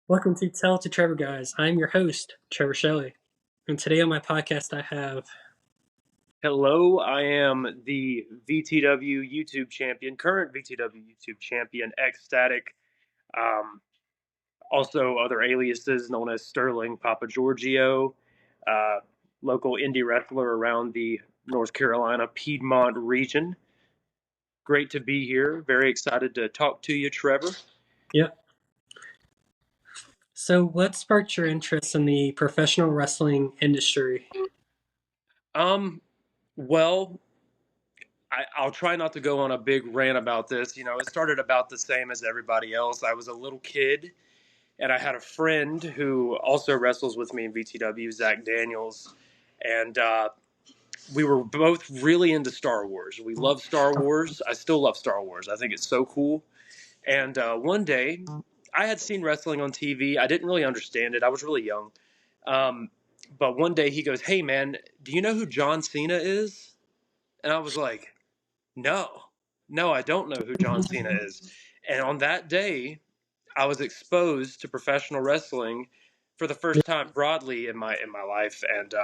Welcome to Tell It to Trevor, guys. I'm your host, Trevor Shelley. And today on my podcast, I have. Hello, I am the VTW YouTube champion, current VTW YouTube champion, Xstatic. Um, Also, other aliases known as Sterling Papa Giorgio, uh, local indie wrestler around the North Carolina Piedmont region. Great to be here. Very excited to talk to you, Trevor. Yep. So, what sparked your interest in the professional wrestling industry? Well, I'll try not to go on a big rant about this. It started about the same as everybody else. I was a little kid, and I had a friend who also wrestles with me in VTW, Zach Daniels, and we were both really into Star Wars. We love Star Wars. I still love Star Wars. I think it's so cool. And one day, I had seen wrestling on TV. I didn't really understand it. I was really young. Um, but one day he goes, "Hey man, do you know who John Cena is?" And I was like, no, I don't know who John Cena is. And on that day, I was exposed to professional wrestling for the first time broadly in my life, and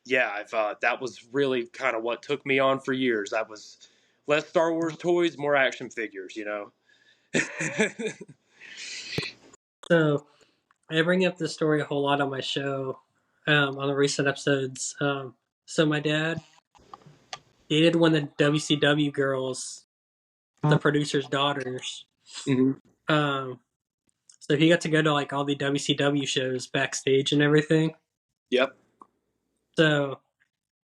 yeah, I've that was really kind of what took me on for years. I was less Star Wars toys, more action figures, you know. So, I bring up this story a whole lot on my show, on the recent episodes. So, my dad dated one of the WCW girls, the producer's daughters. Mhm. Um, so he got to go to like all the WCW shows backstage and everything. Yep. So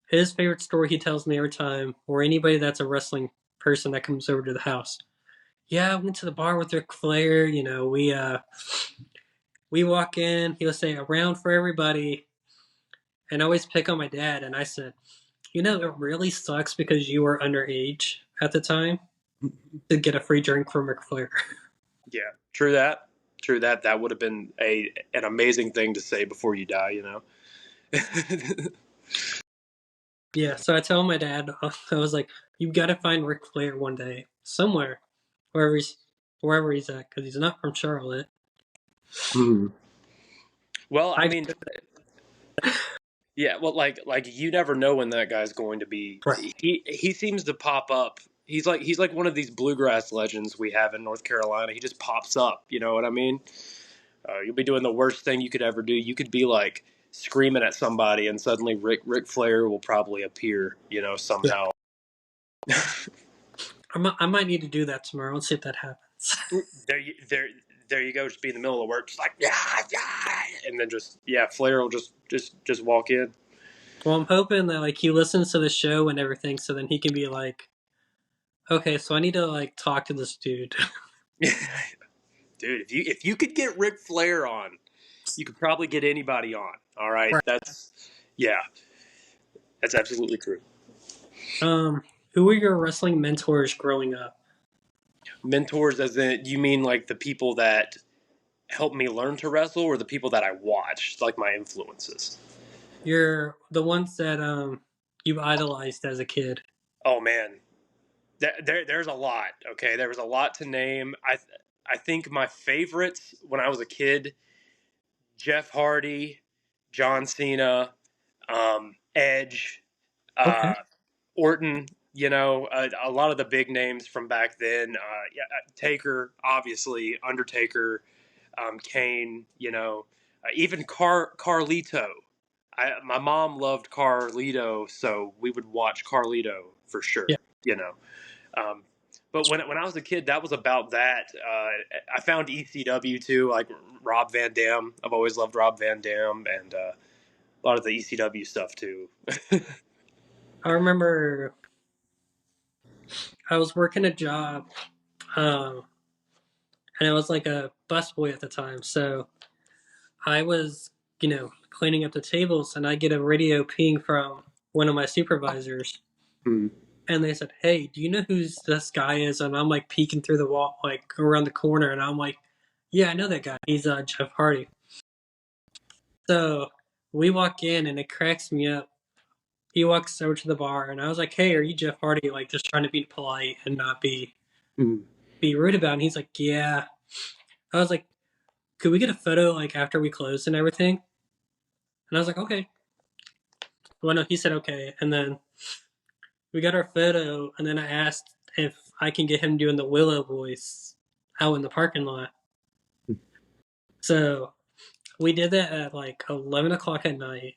his favorite story he tells me every time, or anybody that's a wrestling person that comes over to the house. Yeah, I went to the bar with Ric Flair. We walk in. He'll say around for everybody, and I always pick on my dad. And I said, it really sucks because you were underage at the time to get a free drink from Ric Flair. Yeah, true that. True that. That would have been an amazing thing to say before you die, you know. Yeah, so I tell my dad, I was like, you got to find Ric Flair one day somewhere, wherever he's wherever he's at, because he's not from Charlotte. Mhm. Well, I I mean, yeah, well, like you never know when that guy's going to be. right. He seems to pop up. He's like one of these bluegrass legends we have in North Carolina. He just pops up. You know what I mean? You'll be doing the worst thing you could ever do. You could be like screaming at somebody, and suddenly Ric Flair will probably appear. You know, Yeah, somehow. I might need to do that tomorrow. Let's see if that happens. There you go. Just be in the middle of work, just like yeah, yeah, and then just yeah, Flair will just walk in. Well, I'm hoping that like he listens to the show and everything, so then he can be like, okay, so I need to like talk to this dude. Dude, if you could get Ric Flair on, you could probably get anybody on. All right, Right. Yeah, that's absolutely true. Who were your wrestling mentors growing up? Mentors, as in you mean like the people that helped me learn to wrestle, or the people that I watched, like my influences? You're the ones that you idolized as a kid. Oh man, there's a lot. Okay, there was a lot to name. I think my favorites when I was a kid: Jeff Hardy, John Cena, Edge, Okay. uh, Orton. You know, a lot of the big names from back then. Yeah, Taker, obviously, Undertaker, Kane. You know, even Carlito. My mom loved Carlito, so we would watch Carlito for sure. Yeah. You know, um, but when I was a kid, that was about that. I found ECW too, like Rob Van Dam. I've always loved Rob Van Dam, and a lot of the ECW stuff too. I remember I was working a job, um, and I was like a busboy at the time. So I was, cleaning up the tables, and I get a radio ping from one of my supervisors, Hmm. and they said, "Hey, do you know who this guy is?" And I'm like peeking through the wall, like around the corner, and I'm like, "Yeah, I know that guy. He's Jeff Hardy." So we walk in, and it cracks me up. He walks over to the bar, and I was like, "Hey, are you Jeff Hardy?" Like just trying to be polite and not be Hmm. rude about it. And he's like, "Yeah." I was like, could we get a photo like after we closed and everything? And I was like, okay. Well, no, he said okay, and then we got our photo, and then I asked if I can get him doing the Willow voice out in the parking lot. So we did that at like 11 o'clock at night,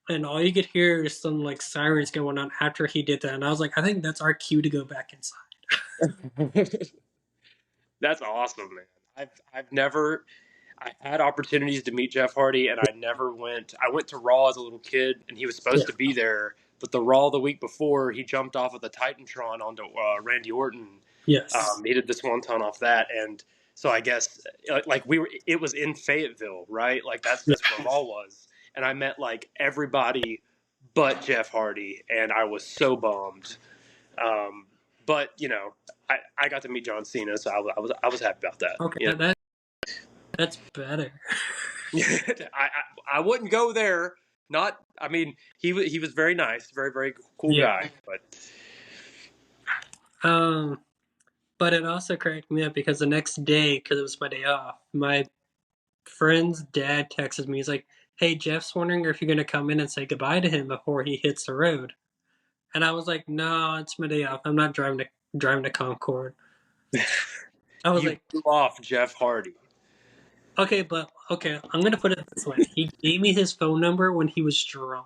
and all you could hear is some like sirens going on after he did that. And I was like, I think that's our cue to go back inside. That's awesome, man. I've never I had opportunities to meet Jeff Hardy, and I never went. I went to Raw as a little kid, and he was Yeah. supposed to be there. But the Raw the week before, he jumped off of the Titantron onto Randy Orton. Yes. He did the swanton off that, and so I guess like we were. It was in Fayetteville, right? Like Yeah. that's where Raw was, and I met like everybody but Jeff Hardy, and I was so bummed. Um, but I got to meet John Cena, so I was happy about that. Okay. You know? That's better. I wouldn't go there. Not, I mean, he was very nice, very very cool Yeah. guy. But Um. But it also cracked me up because the next day, because it was my day off, my friend's dad texted me. He's like, "Hey, Jeff's wondering if you're gonna come in and say goodbye to him before he hits the road." And I was like, "No, it's my day off. I'm not driving to Concord." I was you like, blew off Jeff Hardy. "Okay, but okay, I'm gonna put it this way. He gave me his phone number when he was drunk,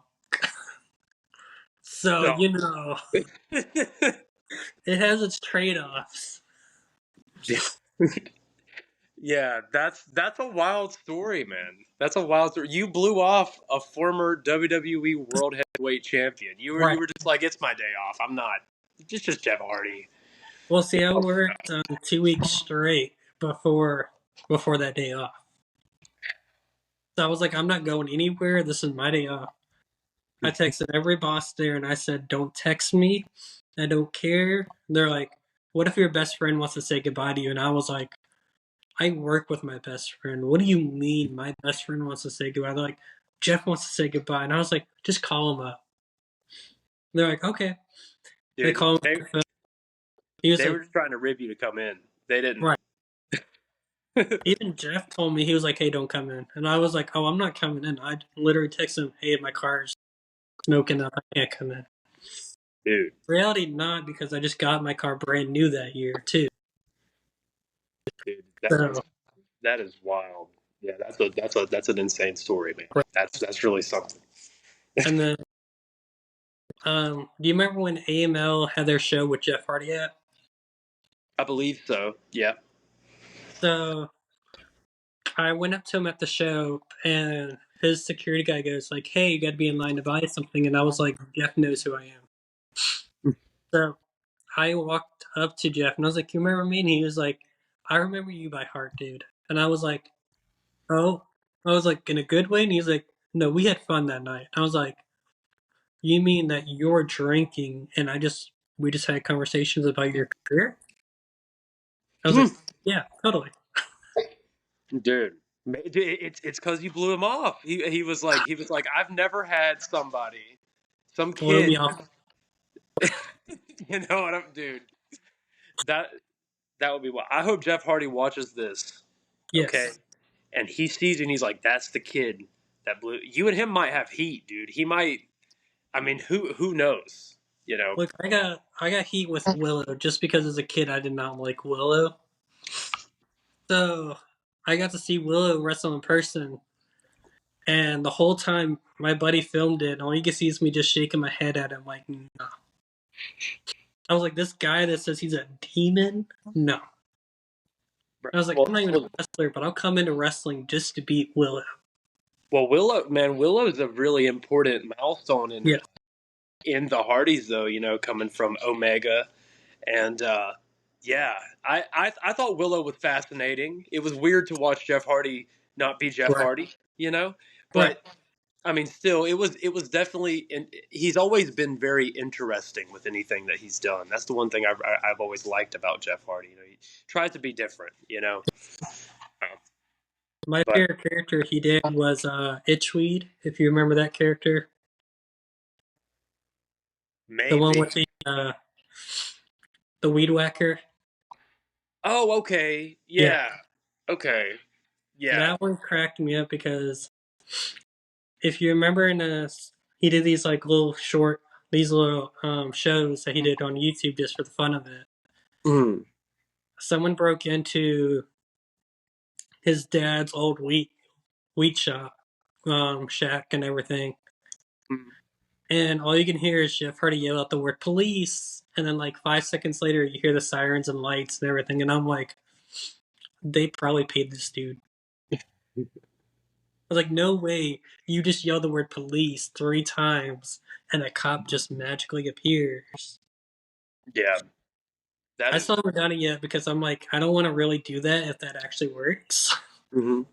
so So it has its trade-offs." yeah, that's a wild story, man. That's a wild story. You blew off a former WWE World Heavyweight Champion. You were Right. you were just like, it's my day off. I'm not. It's just Jeff Hardy. Well, see, I worked 2 weeks straight before that day off. So I was like, I'm not going anywhere. This is my day off. I texted every boss there and I said, don't text me. I don't care. They're like, what if your best friend wants to say goodbye to you? And I was like, I work with my best friend. What do you mean my best friend wants to say goodbye? They're like, Jeff wants to say goodbye. And I was like, just call him up. They're like, okay. They Dude, call him they up. He was they like, were just trying to rib you to come in. They didn't. right. Even Jeff told me, he was like, hey, don't come in. And I was like, oh, I'm not coming in. I literally texted him, hey, my car's smoking up. I can't come in. Dude, Reality, not because I just got my car brand new that year, too. dude, So, that is wild. Yeah, that's an insane story, man. That's really something. and then, do you remember when AML had their show with Jeff Hardy at? I believe so. Yeah. So, I went up to him at the show, and his security guy goes like, "Hey, you got to be in line to buy something." And I was like, "Jeff knows who I am." So I walked up to Jeff, and I was like, "You remember me?" And he was like, "I remember you by heart, dude." And I was like, "Oh," I was like, "In a good way." And he's like, "No, we had fun that night." I was like, "You mean that you're drinking, and we just had conversations about your career?" I was like, "Yeah, totally." Dude, it's because you blew him off. He was like I've never had some Blow me kid. off. You know what I'm, dude. That that would be what I hope Jeff Hardy watches this. Okay, Yes. and he sees it and he's like, that's the kid that blew. You and him might have heat, dude. He might. I mean, who knows? You know. Look, I got heat with Willow just because as a kid I did not like Willow. So I got to see Willow wrestle in person, and the whole time my buddy filmed it, and all you can see is me just shaking my head at him like, no. I was like, this guy that says he's a demon? No. I was like, I'm not even a Well, wrestler, but I'll come into wrestling just to beat Willow. Willow is a really important milestone Yeah. in the Hardys, though. You know, coming from Omega, and yeah, I thought Willow was fascinating. It was weird to watch Jeff Hardy not be Jeff Right. Hardy, you know, Right. but I mean, still, it was definitely. He's always been very interesting with anything that he's done. That's the one thing I've always liked about Jeff Hardy. You know, he tries to be different. You know, My but favorite character he did was Itchweed, if you remember that character. The one maybe. with the weed whacker. Oh, okay, Yeah. yeah, okay. Yeah. That one cracked me up because if you remember he did these like little short, these little shows that he did on YouTube just for the fun of it. Mm. Someone broke into his dad's old wheat shop, shack and everything. Mm. And all you can hear is Jeff Hardy yell out the word police. And then, like, 5 seconds later, you hear the sirens and lights and everything. And I'm like, they probably paid this dude. I was like, no way. You just yell the word police 3 times and a cop just magically appears. Yeah. That I is. still haven't done it yet because I'm like, I don't want to really do that if that actually works. Mhm.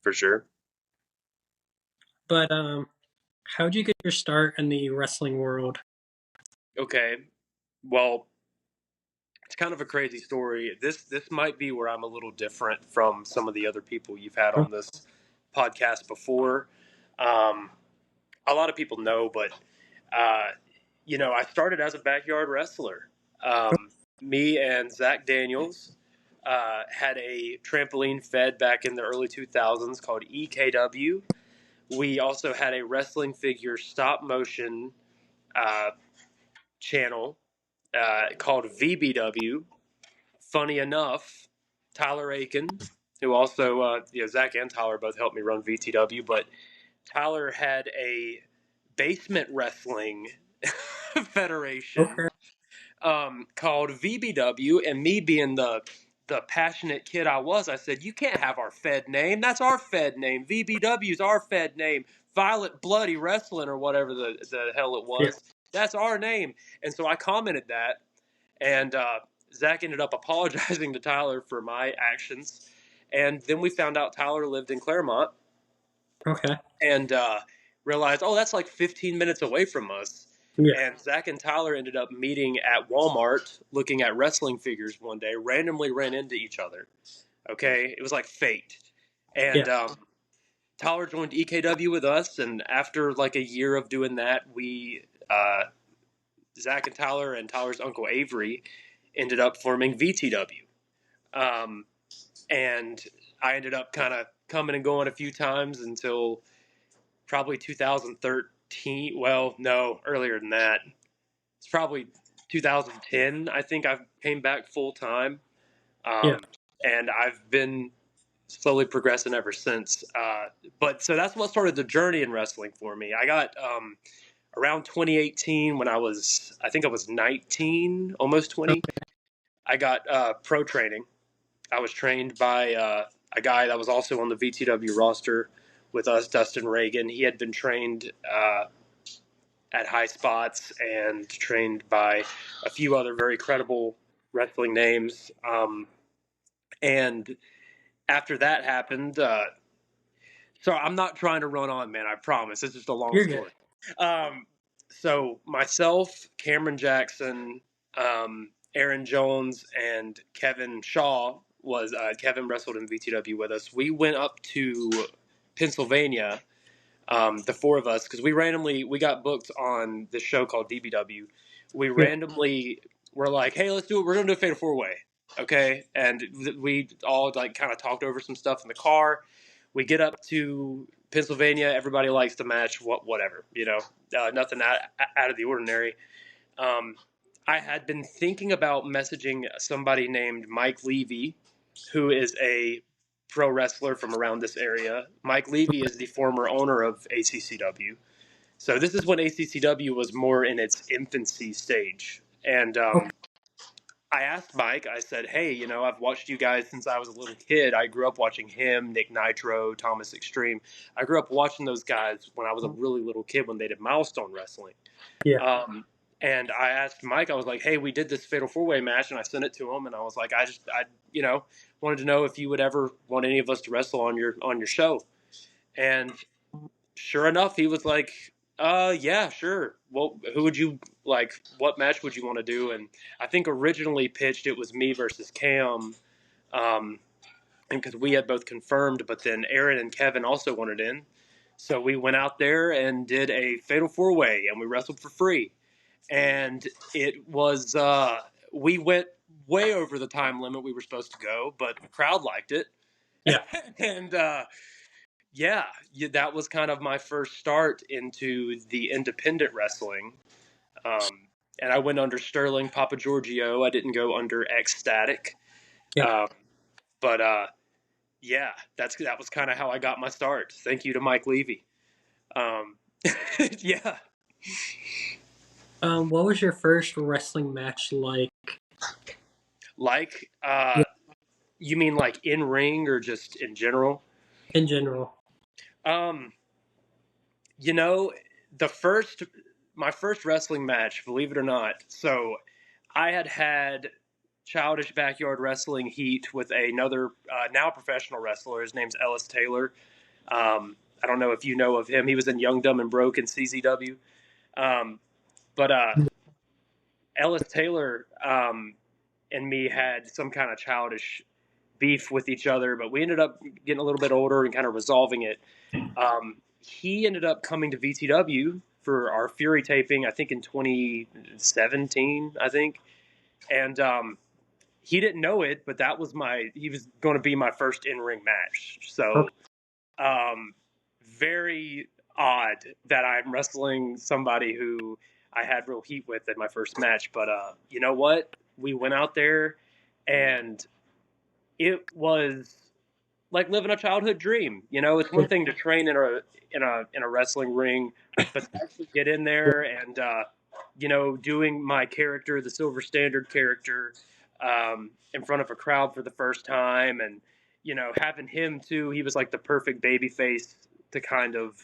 For sure. But, how'd you get your start in the wrestling world? Okay. Well, it's kind of a crazy story. This might be where I'm a little different from some of the other people you've had on this podcast before. Um, a lot of people know, but uh, I started as a backyard wrestler. Me and Zach Daniels had a trampoline fed back in the early 2000s called EKW. We also had a wrestling figure stop motion uh, channel called VBW. Funny enough, Tyler Aiken, who also, Zach and Tyler both helped me run VTW, but Tyler had a basement wrestling federation Okay. called VBW, and me being the passionate kid I was, I said, "You can't have our Fed name. That's our Fed name. VBW's our Fed name. Violent Bloody Wrestling or whatever the hell it Yeah. was. That's our name." And so I commented that, and Zach ended up apologizing to Tyler for my actions. And then we found out Tyler lived in Claremont, Okay. and realized, oh, that's like 15 minutes away from us. Yeah. And Zach and Tyler ended up meeting at Walmart looking at wrestling figures one day, randomly ran into each other. Okay. It was like fate. Yeah. And Tyler joined EKW with us. And after like a year of doing that, Zach and Tyler's uncle Avery ended up forming VTW. Um, and I ended up kind of coming and going a few times until probably 2013. Well, no, earlier than that. It's probably 2010. I think I came back full time, Yeah. and I've been slowly progressing ever since. But so that's what started the journey in wrestling for me. I got around 2018 when I think I was 19, almost 20. I got pro training. I was trained by a guy that was also on the VTW roster with us, Dustin Reagan. He had been trained at high spots and trained by a few other very credible wrestling names. And after that happened, so I'm not trying to run on, man. I promise. It's just a long You're good. story. Um, so myself, Cameron Jackson, Aaron Jones, and Kevin Shaw was Kevin wrestled in VTW with us. We went up to Pennsylvania, the four of us, because we got booked on this show called DBW. We Yeah. randomly were like, "Hey, let's do it. We're gonna do a fatal four way, okay?" And we all like kind of talked over some stuff in the car. We get up to Pennsylvania. Everybody likes the match. Whatever, nothing out of the ordinary. Um, I had been thinking about messaging somebody named Mike Levy, who is a pro wrestler from around this area. Mike Levy is the former owner of ACCW. So this is when ACCW was more in its infancy stage. And Okay. I asked Mike, I said, "Hey, I've watched you guys since I was a little kid. I grew up watching him, Nick Nitro, Thomas Extreme. I grew up watching those guys when I was a really little kid when they did Milestone Wrestling." Yeah. And I asked Mike, I was like, "Hey, we did this fatal four way match," and I sent it to him, and I was like, I wanted to know if you would ever want any of us to wrestle on your show." And sure enough, he was like, yeah, sure. Well, who would you like? What match would you want to do?" And I think originally pitched it was me versus Cam, um, and because we had both confirmed, but then Aaron and Kevin also wanted in. So we went out there and did a fatal four way, and we wrestled for free. And it was we went way over the time limit we were supposed to go, but the crowd liked it. Yeah. And yeah, that was kind of my first start into the independent wrestling. Um, and I went under Sterling Papa Giorgio. I didn't go under Xstatic. Yeah. Um, but yeah, that was kind of how I got my start. Thank you to Mike Levy. Um, yeah, What was your first wrestling match like? like Yeah, you mean like in ring or just in general? in general. Um, you know, the first my first wrestling match, believe it or not. So I had childish backyard wrestling heat with another now professional wrestler. His name's Ellis Taylor. I don't know if you know of him. He was in Young, Dumb, and Broke in CZW. Um, but Ellis Taylor and me had some kind of childish beef with each other, but we ended up getting a little bit older and kind of resolving it. He ended up coming to VTW for our Fury taping, I think in 2017, I think. And he didn't know it, but he was going to be my first in ring match. So, Okay. um, very odd that I'm wrestling somebody who I had real heat with in my first match. But you know what? We went out there and it was like living a childhood dream. You know, it's one thing to train in a wrestling ring, but to actually get in there and doing my character, the Silver Standard character, in front of a crowd for the first time, and having him too. He was like the perfect baby face to kind of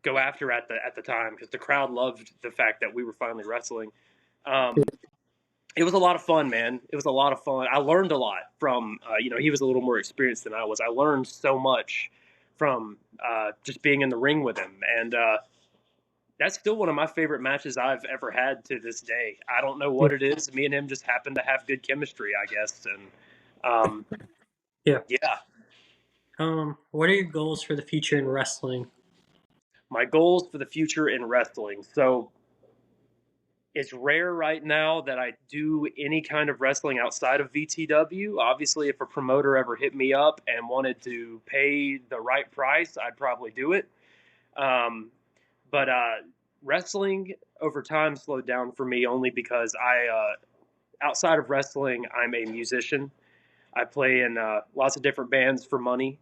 go after at the time because the crowd loved the fact that we were finally wrestling. Um, it was a lot of fun, man. It was a lot of fun. I learned a lot from, he was a little more experienced than I was. I learned so much from just being in the ring with him. And that's still one of my favorite matches I've ever had to this day. I don't know Yeah. what it is. Me and him just happen to have good chemistry, I guess. And um, Yeah. yeah, What are your goals for the future in wrestling? my goals for the future in wrestling. So it's rare right now that I do any kind of wrestling outside of VTW. Obviously, if a promoter ever hit me up and wanted to pay the right price, I'd probably do it. Um, but wrestling over time slowed down for me only because outside of wrestling, I'm a musician. I play in lots of different bands for money.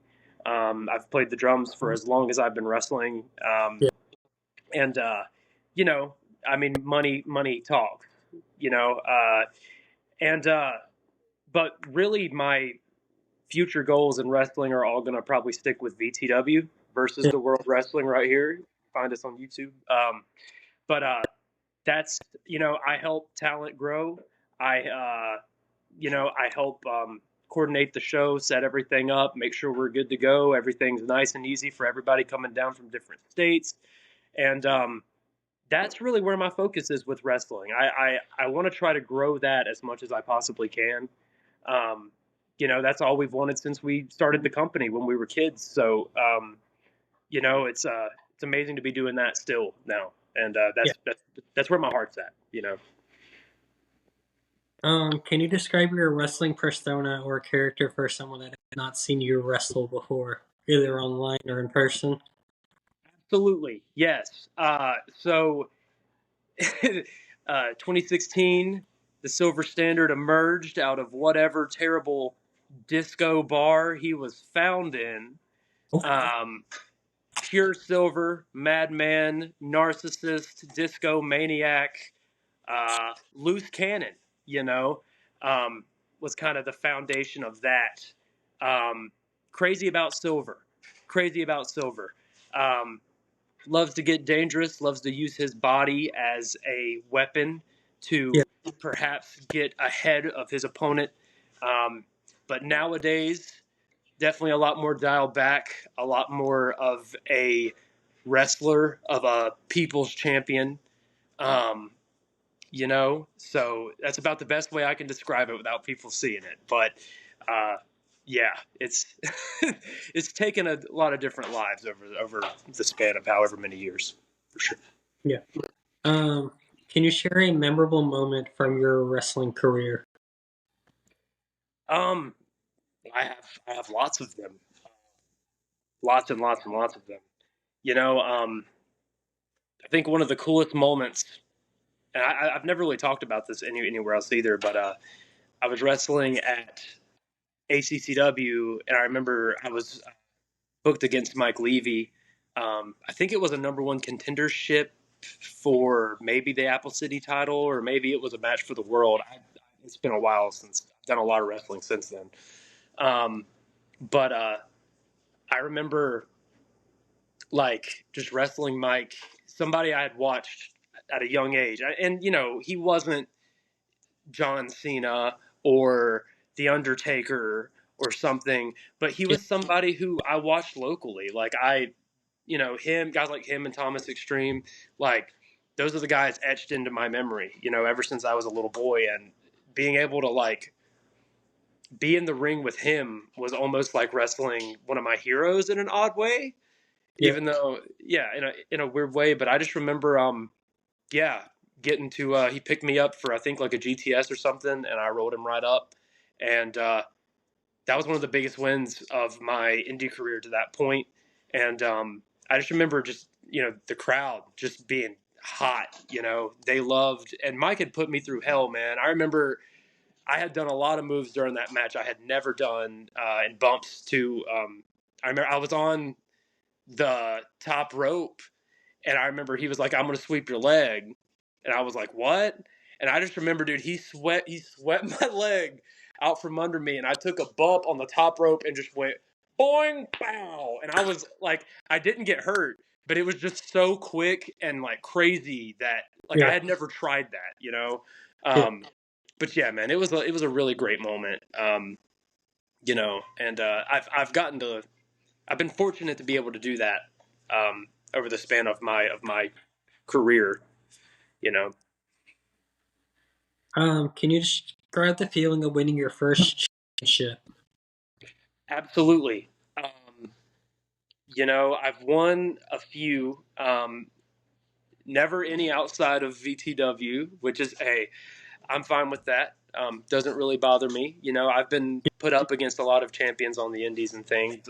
I've played the drums for as long as I've been wrestling. Yeah. And you know, I mean, money talks. You know, and but really, my future goals in wrestling are all going to probably stick with VTW versus Yeah. the World Wrestling right here. Find us on YouTube. But that's I help talent grow. I help coordinate the show, set everything up, make sure we're good to go. Everything's nice and easy for everybody coming down from different states, and that's really where my focus is with wrestling. I want to try to grow that as much as I possibly can. Um, that's all we've wanted since we started the company when we were kids. So, it's amazing to be doing that still now, and Yeah. that's where my heart's at. Can you describe your wrestling persona or character for someone that has not seen you wrestle before, either online or in person? Absolutely, yes. So 2016, the Silver Standard emerged out of whatever terrible disco bar he was found in. Oh, Um, Pure silver, madman, narcissist, disco maniac, loose cannon, you know, um, was kind of the foundation of that. Um, crazy about silver, crazy about silver. Um, Loves to get dangerous, loves to use his body as a weapon yeah. to perhaps get ahead of his opponent. Um, but nowadays, definitely a lot more dialed back, a lot more of a wrestler, of a people's champion. Um, so that's about the best way I can describe it without people seeing it. But uh, yeah, it's it's taken a lot of different lives over the span of however many years, for sure. Yeah. Um, can you share a memorable moment from your wrestling career? Um, I have lots of them, lots and lots and lots of them. You know, I think one of the coolest moments, and I've never really talked about this anywhere else either, but I was wrestling at ACCW, and I remember I was booked against Mike Levy. I think it was a number one contendership for maybe the Apple City title, or maybe it was a match for the world. It's been a while since I've done a lot of wrestling since then. Um, but I remember like just wrestling Mike, somebody I had watched at a young age, and he wasn't John Cena or The Undertaker or something, but he Yeah, was somebody who I watched locally. Like him, guys like him and Thomas Extreme, like those are the guys etched into my memory, ever since I was a little boy. And being able to like be in the ring with him was almost like wrestling one of my heroes in an odd way, yeah, even though, yeah, in a weird way. But I just remember, yeah, getting to he picked me up for I think like a GTS or something, and I rolled him right up, and that was one of the biggest wins of my indie career to that point. And I just remember just the crowd just being hot. They loved, and Mike had put me through hell, man. I remember I had done a lot of moves during that match I had never done, and bumps too. I remember I was on the top rope, and I remember he was like, "I'm gonna sweep your leg," and I was like, "What?" And I just remember, dude, he swept my leg out from under me, and I took a bump on the top rope and just went boing, bow, and I was like, I didn't get hurt, but it was just so quick and like crazy that like I yeah, had never tried that. yeah. Um, but yeah, man, it was a really great moment. And I've been fortunate to be able to do that over the span of my career. You know, Can you describe the feeling of winning your first championship? absolutely. I've won a few. Never any outside of VTW, which is I'm fine with that. Doesn't really bother me. I've been put up against a lot of champions on the indies and things.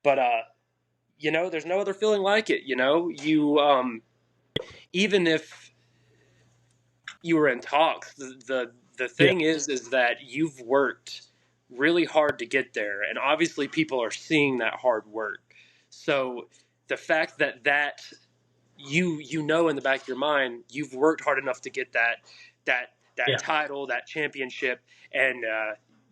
But there's no other feeling like it. Even if you were in talks, the Yeah, thing is that you've worked really hard to get there, and obviously people are seeing that hard work. So the fact that in the back of your mind you've worked hard enough to get that yeah, title, that championship, and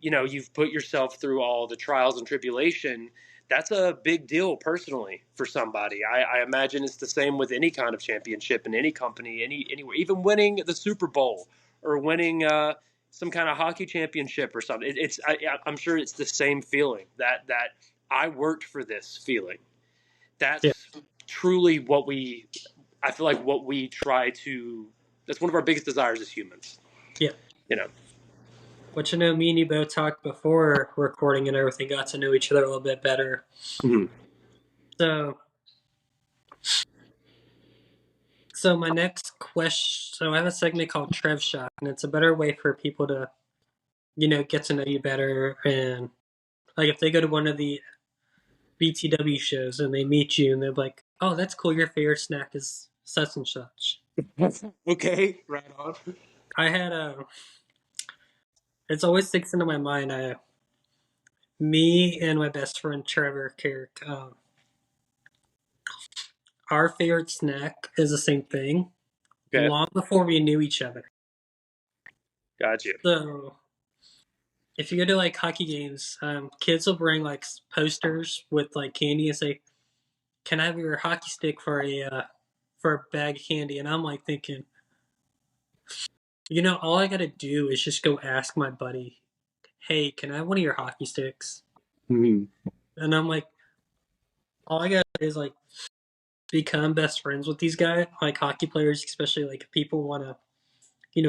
you've put yourself through all the trials and tribulation. That's a big deal personally for somebody. I imagine it's the same with any kind of championship in any company, anywhere, even winning the Super Bowl or winning some kind of hockey championship or something. I'm sure it's the same feeling that I worked for this feeling. yeah, That's truly I feel like what we try to. That's one of our biggest desires as humans. yeah. You know. But me and you both talked before recording and everything, got to know each other a little bit better. Mhm. So, so my next question. So I have a segment called Trev Shot, and it's a better way for people to, get to know you better. And like if they go to one of the BTW shows and they meet you and they're like, "Oh, that's cool. Your favorite snack is such and such." Okay, right on. I had a. It's always sticks into my mind. Me and my best friend Trevor Carrick, our favorite snack is the same thing. Okay, Long before we knew each other. got you. So if you go to like hockey games, kids will bring like posters with like candy and say, "Can I have your hockey stick for a bag of candy?" And I'm like thinking, all I gotta do is just go ask my buddy, "Hey, can I have one of your hockey sticks?" Mhm. And I'm like, all I gotta do is like become best friends with these guys, like hockey players, especially like if people want to,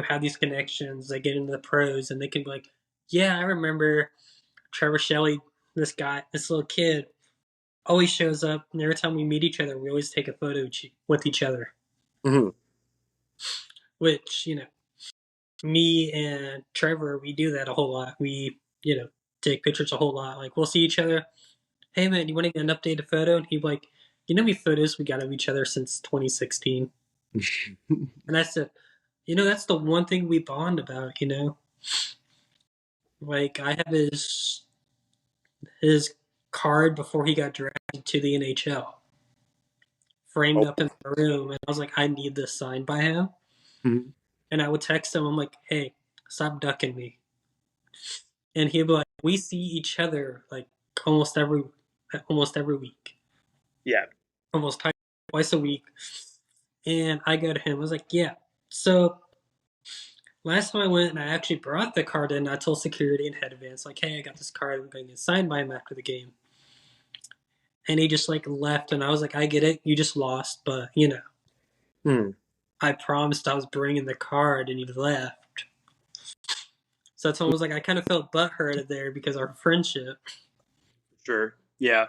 have these connections. They get into the pros and they can be like, "Yeah, I remember Trevor Shelley, this guy, this little kid, always shows up, and every time we meet each other, we always take a photo with each other." Mhm. Which, me and Trevor, we do that a whole lot. We, take pictures a whole lot. Like we'll see each other. Hey man, you want to get an updated photo? And he'd be like, you know how many photos we got of each other since 2016? And I said, that's the one thing we bond about. Like I have his card before he got drafted to the NHL framed Oh, up in my room, and I was like, I need this signed by him. mhm. And I would text him, I'm like, hey, stop ducking me. And he'd be like, we see each other like almost every almost every week, Yeah. almost twice a week. And I go to him, I was like, yeah. So last time I went and I actually brought the card in, I told security and head advance, like, hey, I got this card, I'm going to get signed by him after the game. And he just like left, and I was like, I get it, you just lost, but Hmm. I promised I was bringing the card, and he left. So it's almost like I kind of felt butthurt there because our friendship. Sure. Yeah.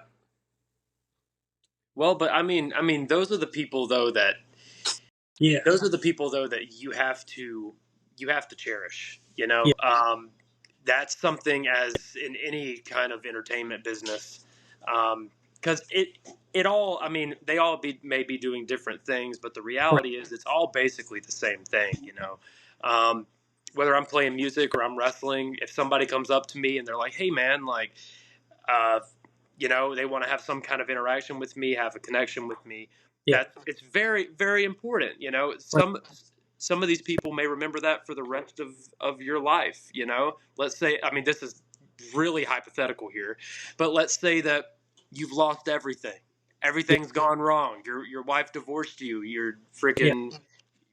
Well, but those are the people though that Yeah, you have to cherish. yeah, That's something as in any kind of entertainment business, because it all. I mean, they all may be doing different things, but the right, reality is it's all basically the same thing. Um, whether I'm playing music or I'm wrestling, if somebody comes up to me and they're like, "Hey, man, like." Uh, they want to have some kind of interaction with me, have a connection with me. yeah, That it's very, very important. right, Some of these people may remember that for the rest of your life. Let's say, I mean, this is really hypothetical here, but let's say that you've lost everything. yeah, Everything's gone wrong. Your wife divorced you. You're yeah, freaking,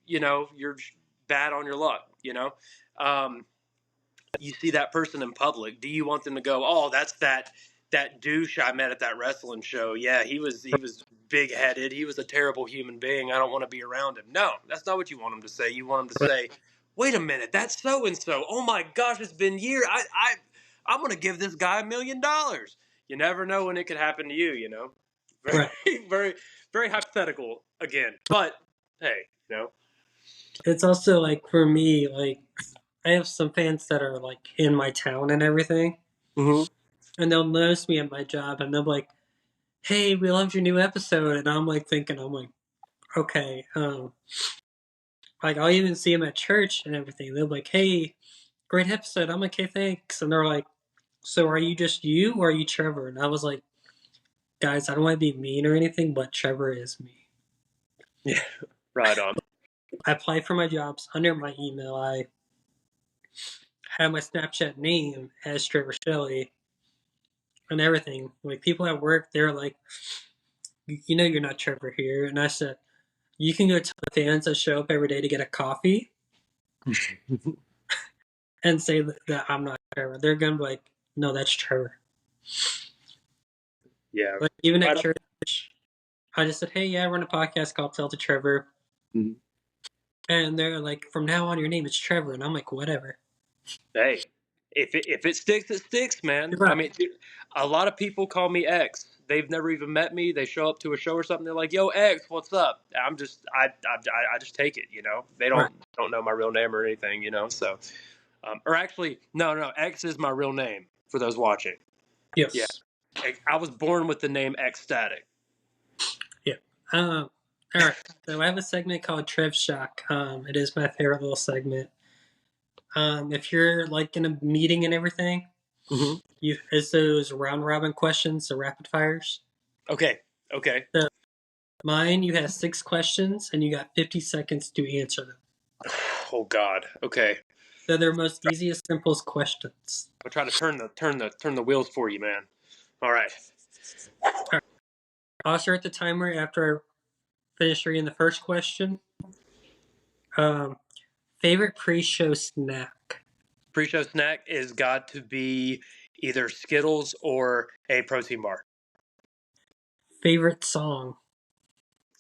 you're bad on your luck. Um, you see that person in public, do you want them to go, "Oh, that's that douche I met at that wrestling show. Yeah, he was big headed. He was a terrible human being. I don't want to be around him." No, that's not what you want them to say. You want them to right, say, "Wait a minute, that's so and so. Oh my gosh, it's been years. I'm going to give this guy $1 million." You never know when it could happen to you. Very, right. very, very hypothetical again. But hey, It's also like for me, like I have some fans that are like in my town and everything, hmm and they'll notice me at my job, and they'll be like, "Hey, we loved your new episode," and I'm like thinking, I'm like, okay, like I'll even see them at church and everything. They'll be like, "Hey, great episode." I'm like, "Hey, thanks," and they're like, "So are you just you, or are you Trevor?" And I was like, "Guys, I don't want to be mean or anything, but Trevor is me." yeah, right on. I apply for my jobs under my email. I have my Snapchat name as Trevor Shelley and everything. Like people at work, they're like, you're not Trevor here. And I said, you can go tell the fans that show up every day to get a coffee and say that I'm not Trevor. They're gonna be like, no, that's Trevor. Yeah, Like even at right on. church, I just said, hey, yeah, I run a podcast called Tell to Trevor. Mhm. And they're like, from now on, your name is Trevor. And I'm like, whatever. Hey, if it sticks, it sticks, man. You're I right. mean, dude, a lot of people call me X. They've never even met me. They show up to a show or something. They're like, "Yo, X, what's up?" I just take it. They Right. don't know my real name or anything. So, or actually, no, X is my real name for those watching. Yeah, Yes. I was born with the name Xstatic. Yeah. All right. So I have a segment called Trev Shock. It is my favorite little segment. If you're like in a meeting and everything, hmm it's those round robin questions, the rapid fires. Okay, okay. So mine, you have 6 questions and you got 50 seconds to answer them. Oh God. Okay. They're their most easiest, simplest questions. I'll try to turn the wheels for you, man. All right. All right. I'll start the timer after I finish reading the first question. Um, favorite pre-show snack? Pre-show snack is got to be either Skittles or a protein bar. Favorite song?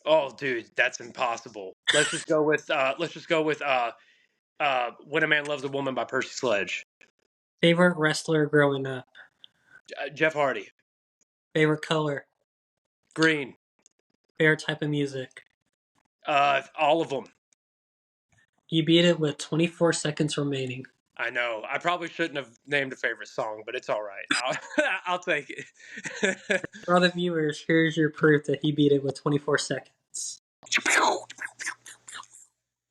Oh, dude, that's impossible. Let's just go with "When a Man Loves a Woman" by Percy Sledge. Favorite wrestler growing up? Jeff Hardy. Favorite color? Green. Favorite type of music? All of them. You beat it with 24 seconds remaining. I know. I probably shouldn't have named a favorite song, but it's all right. I'll take it. For all the viewers, here's your proof that he beat it with 24 seconds.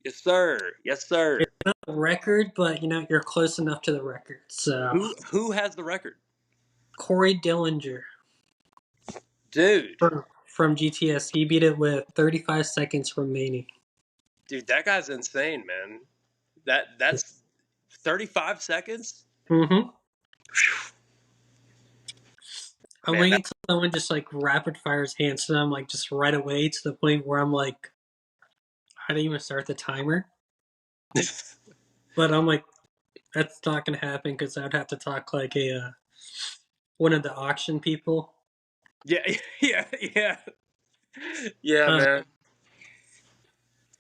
Yes, sir. Yes, It's sir. not a record, but you're close enough to the record. So, Who has the record, Corey Dillinger dude? from GTS, he beat it with 35 seconds remaining. Dude, that guy's insane, man. That's 35 seconds. Mm-hmm. I'm Man, waiting until someone just like rapid fires answer them like just right away to the point where I'm like, I didn't even start the timer. that But I'm like, that's not gonna happen because I'd have to talk like a one of the auction people. yeah, yeah, yeah, yeah, Uh, man.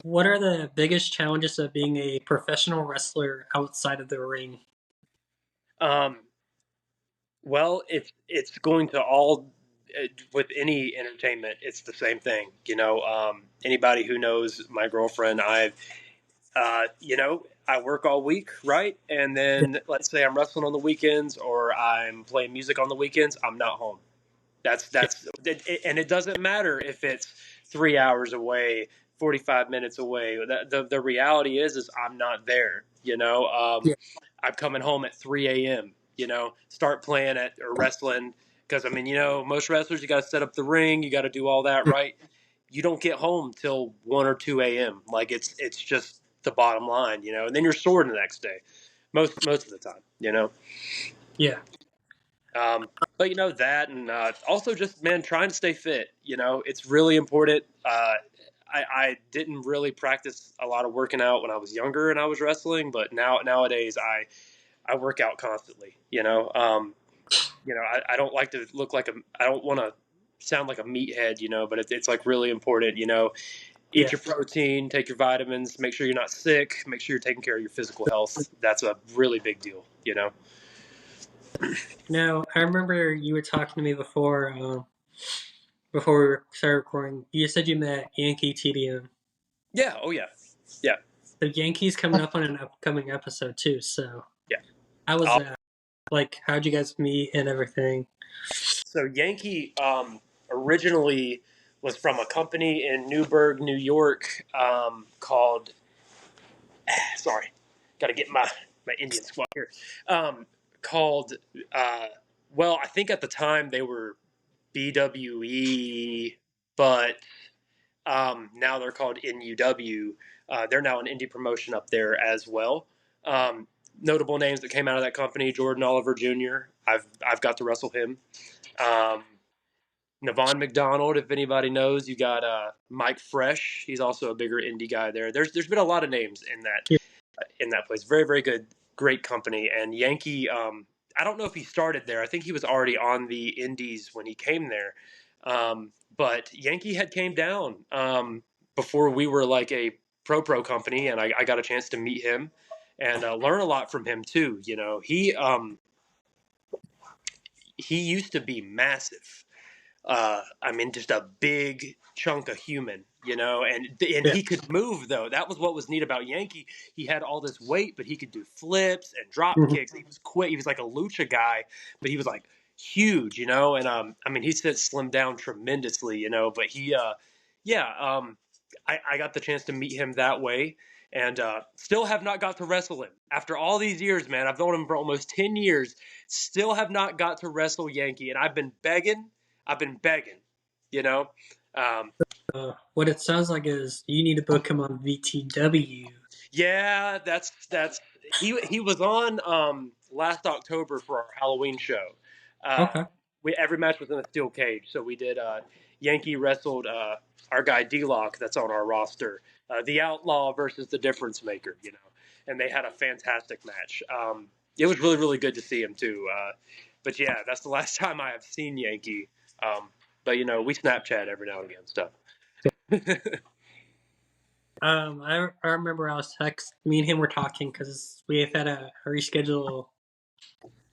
what are the biggest challenges of being a professional wrestler outside of the ring? Um, well, it's going to all with any entertainment. It's the same thing, you know. Anybody who knows my girlfriend, I work all week, right? And Yeah, then let's say I'm wrestling on the weekends or I'm playing music on the weekends. I'm not home. yeah, And it doesn't matter if it's 3 hours away, 45 minutes away. The reality is I'm not there. yeah, I'm coming home at 3 a.m. Start playing at or wrestling because I mean, most wrestlers you got to set up the ring, you got to do all that, yeah, right? You don't get home till 1 or 2 a.m. Like it's just the bottom line, and then you're sore the next day, most of the time. yeah, But that, and also just man, trying to stay fit. It's really important. I didn't really practice a lot of working out when I was younger and I was wrestling, but nowadays I work out constantly. I don't like to look like I don't want to sound like a meathead, but it's like really important. Eat yeah. your protein, take your vitamins, make sure you're not sick, make sure you're taking care of your physical health. That's a really big deal. Now I remember you were talking to me before we started recording. You said you met Yankee TDM. Yeah. Oh yeah. Yeah. The Yankees coming up on an upcoming episode too. So Yeah. how was I'll that? Like, how'd you guys meet and everything? So Yankee originally was from a company in Newburgh, New York, called. Sorry, got to get my Indian squat here. Called. Uh, well, I think at the time they were BWE, but now they're called NUW. They're now an indie promotion up there as well. Um, Notable names that came out of that company: Jordan Oliver Jr. I've got to wrestle him. Um, Navon McDonald, if anybody knows, you got Mike Fresh. He's also a bigger indie guy there. There's been a lot of names Yeah. in that place. Very very good, great company. And Yankee, I don't know if he started there. I think he was already on the Indies when he came there. But Yankee had came down before we were like a pro company, and I got a chance to meet him and learn a lot from him too. He used to be massive. I mean, just a big chunk of human, and Yeah. he could move though. That was what was neat about Yankee. He had all this weight, but he could do flips and drop Mhm. kicks. He was quick. He was like a lucha guy, but he was like huge, And I mean, he since slimmed down tremendously, But yeah, I got the chance to meet him that way. And still have not got to wrestle him after all these years, man. I've known him for almost 10 years. Still have not got to wrestle Yankee, and I've been begging. I've been begging, you know. Um, What it sounds like is you need to book him on VTW. yeah, that's he was on last October for our Halloween show. Uh, Okay. we every match was in a steel cage, so we did. Yankee wrestled our guy D-Lock that's on our roster, the Outlaw versus the Difference Maker, and they had a fantastic match. It was really really good to see him too. But yeah, that's the last time I have seen Yankee. Um, but we Snapchat every now and again stuff. I remember me and him were talking because we have had to reschedule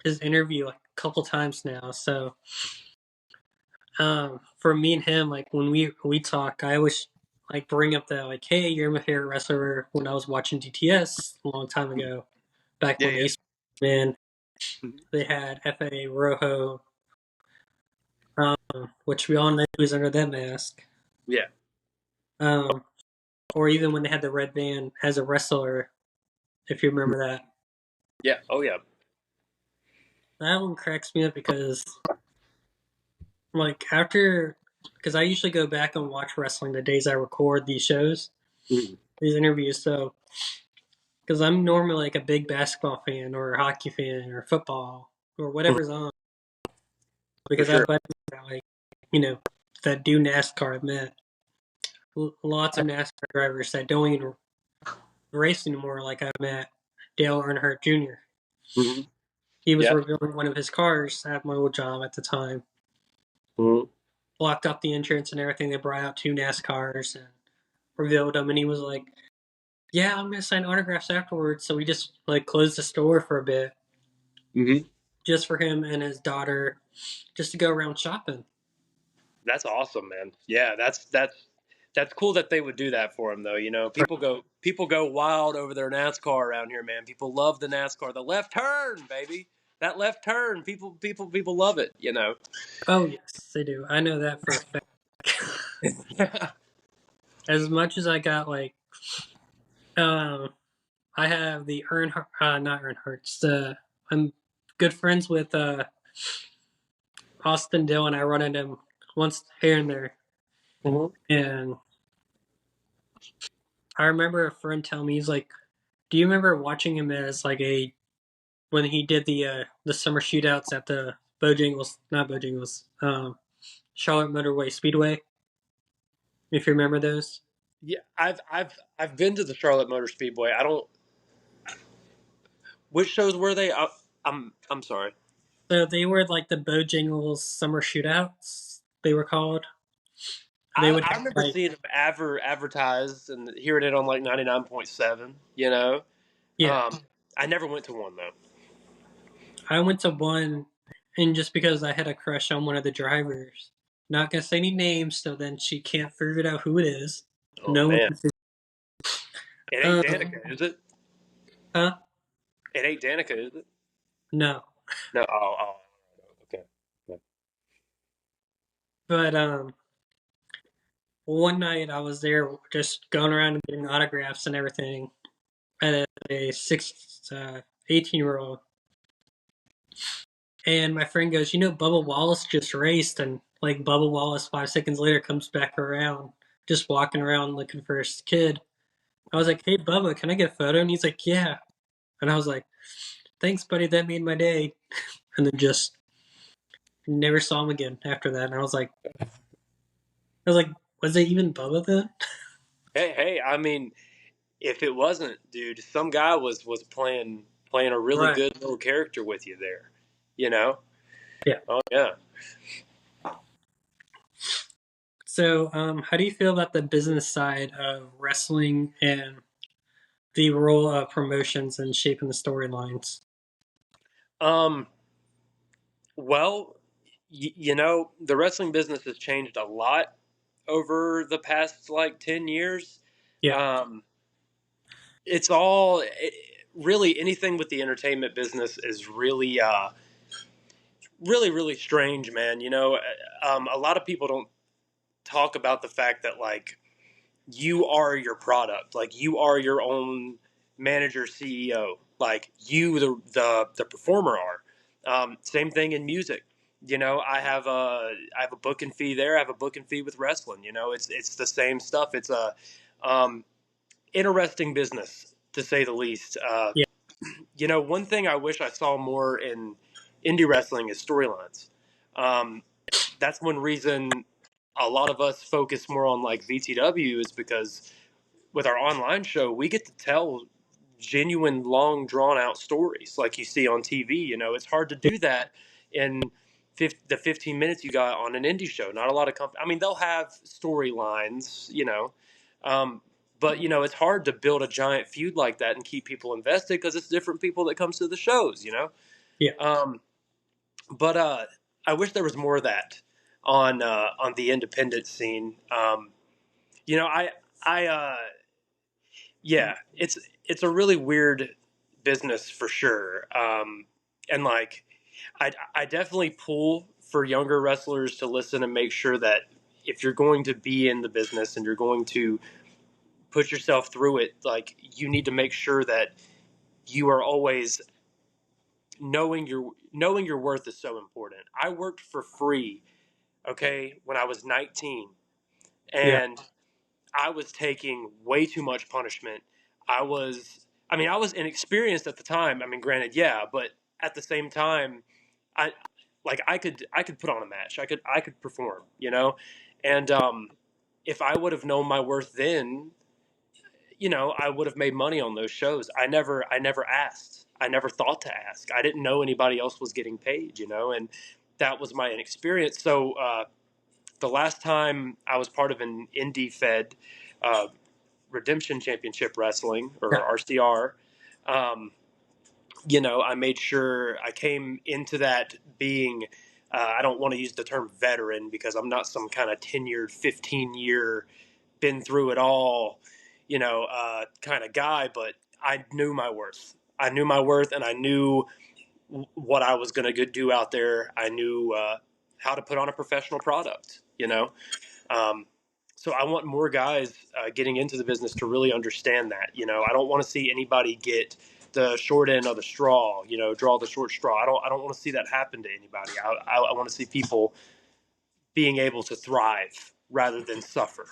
his interview like a couple times now. So, for me and him, like when we talk, I always like bring up that like, hey, you're my favorite wrestler when I was watching DTS a long time ago. back Yeah, when yeah. East in. Mhm. They had FA Rojo, which we all know was under that mask. Yeah. Um, or even when they had the red van as a wrestler, if you remember that. Yeah. Oh yeah. That one cracks me up because, like, because I usually go back and watch wrestling the days I record these shows, Mhm. these interviews. So, because I'm normally like a big basketball fan or a hockey fan or football or Mhm. whatever's on, For because I have sure. buddies that like, you know, that do NASCAR. I've met lots of NASCAR drivers that don't even race anymore. Like I met Dale Earnhardt Jr. Hmm. He was Yeah. reviewing one of his cars at my old job at the time, Hmm. blocked off the entrance and everything. They brought out two NASCARs and revealed them, and he was like, "Yeah, I'm gonna sign autographs afterwards." So we just like closed the store for a bit, Hmm. just for him and his daughter, just to go around shopping. That's awesome, man. Yeah, that's cool that they would do that for him, though. You know, people go wild over their NASCAR around here, man. People love the NASCAR, the left turn, baby. That left turn, people love it. You know. Oh yes, they do. I know that for a fact. As much as I got like, um, I have the Earnhardt, not Earnhardt's. I'm good friends with Austin Dillon. I run into him once here and there, Hmm. and I remember a friend telling me he's like, "Do you remember watching him as like a when he did the summer shootouts at the Bojangles, not Bojangles, Charlotte Motorway Speedway? If you remember those." Yeah, I've been to the Charlotte Motor Speedway. I don't. Which shows were they? I'm sorry. So they were like the Bojangles summer shootouts. They were called. They I, would I have remember like seeing them advertised and hearing it on like 99.7. You know, yeah. um, I never went to one though. I went to one, and just because I had a crush on one of the drivers, not gonna say any names, so then she can't figure it out who it is. Oh No one man, can figure. it ain't Um, Danica, is it? huh? It ain't Danica, is it? No, No. Oh. Okay. but one night I was there just going around and getting autographs and everything at a 18-year-old, and my friend goes, "You know, Bubba Wallace just raced," and like Bubba Wallace 5 seconds later comes back around, just walking around looking for his kid. I was like, "Hey, Bubba, can I get a photo?" And he's like, "Yeah." And I was like, "Thanks, buddy. That made my day." And then just never saw him again after that. And I was like, was it even Bubba then? Hey. I mean, if it wasn't, dude, some guy was playing a really Right. good little character with you there. You know? Yeah. Oh yeah. So, how do you feel about the business side of wrestling and the role of promotions and shaping the storylines? Um. Well, you know, the wrestling business has changed a lot over the past like 10 years. Yeah. Um. It's all really anything with the entertainment business is really strange, man. You know, a lot of people don't talk about the fact that like you are your product, like you are your own manager, CEO, like you the performer are. Same thing in music. You know, I have a booking fee there. I have a booking fee with wrestling. You know, it's the same stuff. It's a um, interesting business to say the least. Yeah. You know, one thing I wish I saw more in indie wrestling is storylines. Um, that's one reason a lot of us focus more on like VTW is because with our online show, we get to tell genuine, long, drawn out stories like you see on TV. You know, it's hard to do that in the 15 minutes you got on an indie show. Not a lot of I mean, they'll have storylines, you know, um, but you know, it's hard to build a giant feud like that and keep people invested because it's different people that comes to the shows. You know, Yeah. um, but I wish there was more of that on the independent scene. You know, I yeah, it's a really weird business for sure. And like, I definitely pull for younger wrestlers to listen and make sure that if you're going to be in the business and you're going to put yourself through it, like you need to make sure that you are always knowing your worth is so important. I worked for free, okay, when I was 19, Yeah. and I was taking way too much punishment. I was, I was inexperienced at the time. I mean, granted, yeah, but at the same time, I I could put on a match. I could perform, you know, and if I would have known my worth then, you know, I would have made money on those shows. I never asked. I never thought to ask. I didn't know anybody else was getting paid, you know, and that was my inexperience. So the last time I was part of an indie fed uh, Redemption Championship Wrestling or Yeah. RCR, um, you know, I made sure I came into that being. I don't want to use the term veteran because I'm not some kind of tenured 15-year, been through it all, you know, kind of guy. But I knew my worth. I knew my worth, and I knew what I was going to do out there. I knew how to put on a professional product. You know, um, so I want more guys getting into the business to really understand that. You know, I don't want to see anybody get the short end of the straw. You know, draw the short straw. I don't want to see that happen to anybody. I want to see people being able to thrive rather than suffer.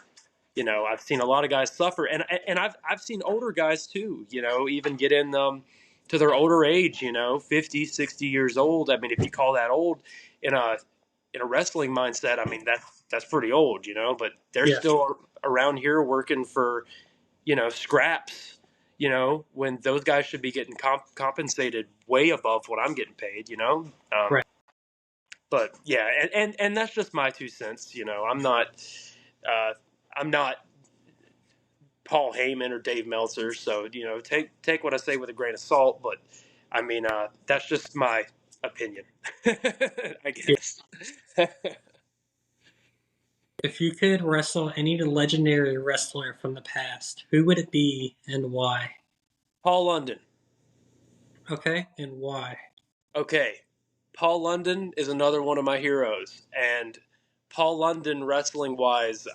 You know, I've seen a lot of guys suffer, and I've seen older guys too. You know, even get in to their older age. You know, 50, 60 years old. I mean, if you call that old in a wrestling mindset, I mean that's pretty old. You know, but they're Yeah. still around here working for, you know, scraps. You know, when those guys should be getting compensated way above what I'm getting paid. You know, Right. but yeah, and that's just my 2 cents. You know, uh, I'm not Paul Heyman or Dave Meltzer, so you know, take what I say with a grain of salt. But I mean, that's just my opinion, I Yeah. guess. If you could wrestle any legendary wrestler from the past, who would it be and why? Paul London. Okay, and why? Okay, Paul London is another one of my heroes, and Paul London, wrestling wise,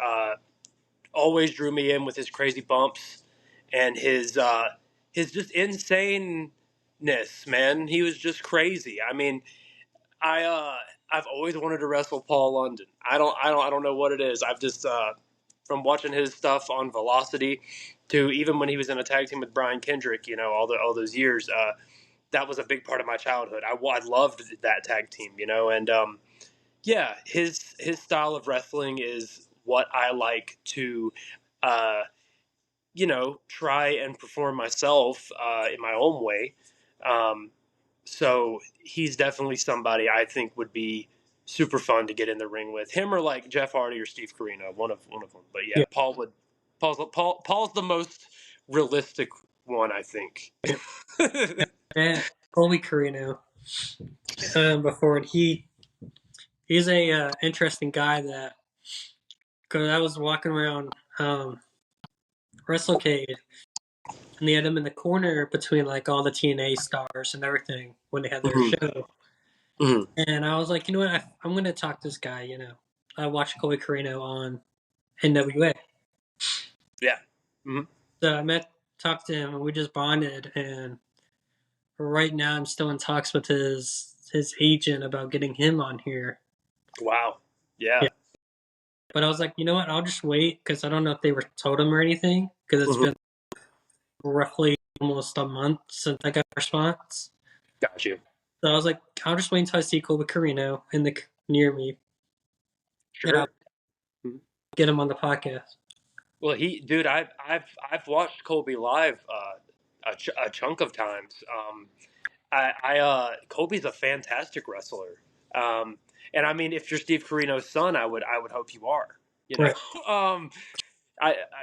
always drew me in with his crazy bumps and his just insaneness, man. He was just crazy. I mean, I I've always wanted to wrestle Paul London. I don't know what it is. I've just from watching his stuff on Velocity to even when he was in a tag team with Brian Kendrick, you know, all those years. That was a big part of my childhood. I loved that tag team, you know, and yeah, his style of wrestling is what I like to, uh, you know, try and perform myself in my own way. Um, so he's definitely somebody I think would be super fun to get in the ring with. Him or like Jeff Hardy or Steve Corino, one of them. But yeah, Yeah. Paul's the most realistic one, I think. Yeah. And Colby Carino. Before he's a interesting guy that because I was walking around WrestleCade and they had him in the corner between like all the TNA stars and everything when they had their Hmm. show. Hmm. And I was like, you know what? I'm going to talk to this guy. You know, I watched Colby Carino on NWA, Yeah. Hmm. so I talked to him, and we just bonded. And right now, I'm still in talks with his agent about getting him on here. Wow. Yeah. Yeah, but I was like, you know what? I'll just wait because I don't know if they were told him or anything because it's Hmm. been roughly almost a month since I got a response. Got you. So I was like, I'll just wait until I see Colby Carino in the near me, and I'll Sure. Mhm. get him on the podcast. Well, dude, I've watched Colby live a chunk of times. Colby's a fantastic wrestler. Um, and I mean, if you're Steve Carino's son, I would hope you are. You know, Right. um,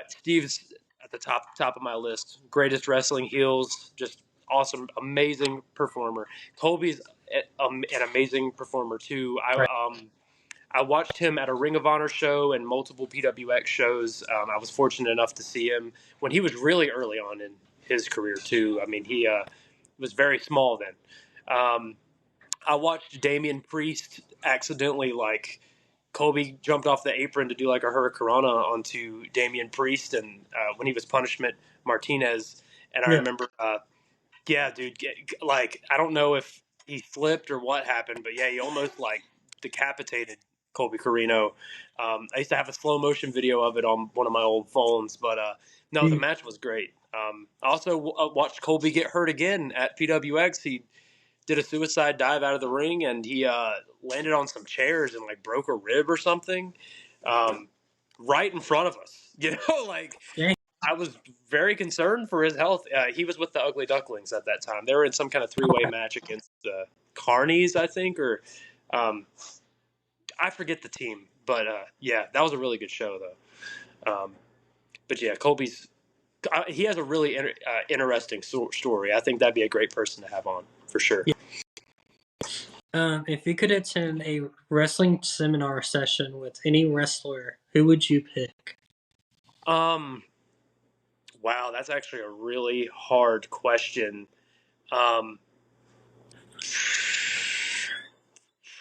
Steve's at the top of my list. Greatest wrestling heels, just awesome, amazing performer. Colby's an amazing performer too. Right. I watched him at a Ring of Honor show and multiple PWX shows. I was fortunate enough to see him when he was really early on in his career too. I mean, was very small then. I watched Damian Priest accidentally like Kobe jumped off the apron to do like a hurricanrana onto Damian Priest, and when he was punishment Martinez, and I Yeah. remember, yeah, dude, like I don't know if he flipped or what happened, but yeah, he almost like decapitated Colby Carino. I used to have a slow motion video of it on one of my old phones, but no, the Yeah. match was great. I also watched Colby get hurt again at PWX. He did a suicide dive out of the ring, and he landed on some chairs and like broke a rib or something, um, right in front of us. You know, like Dang. I was very concerned for his health. He was with the Ugly Ducklings at that time. They were in some kind of three-way Okay. match against the Carnies, I think, or um, I forget the team. But yeah, that was a really good show, though. But yeah, Colby's he has a really interesting story. I think that'd be a great person to have on for sure. Yeah. If you could attend a wrestling seminar session with any wrestler, who would you pick? Um, wow, that's actually a really hard question. Um,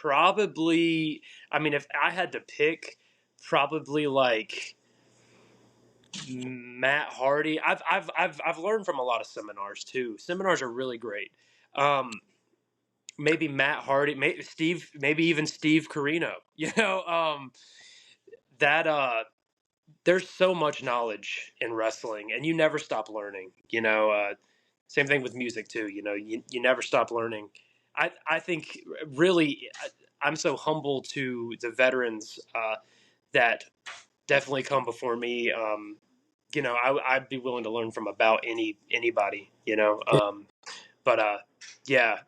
probably, I mean, if I had to pick, probably like Matt Hardy. I've learned from a lot of seminars too. Seminars are really great. Um, maybe Matt Hardy, maybe even Steve Carino. You know, that there's so much knowledge in wrestling, and you never stop learning. You know, same thing with music too. You know, you never stop learning. I think really, I'm so humble to the veterans that definitely come before me. You know, I'd be willing to learn from about anybody. You know, Yeah. but yeah,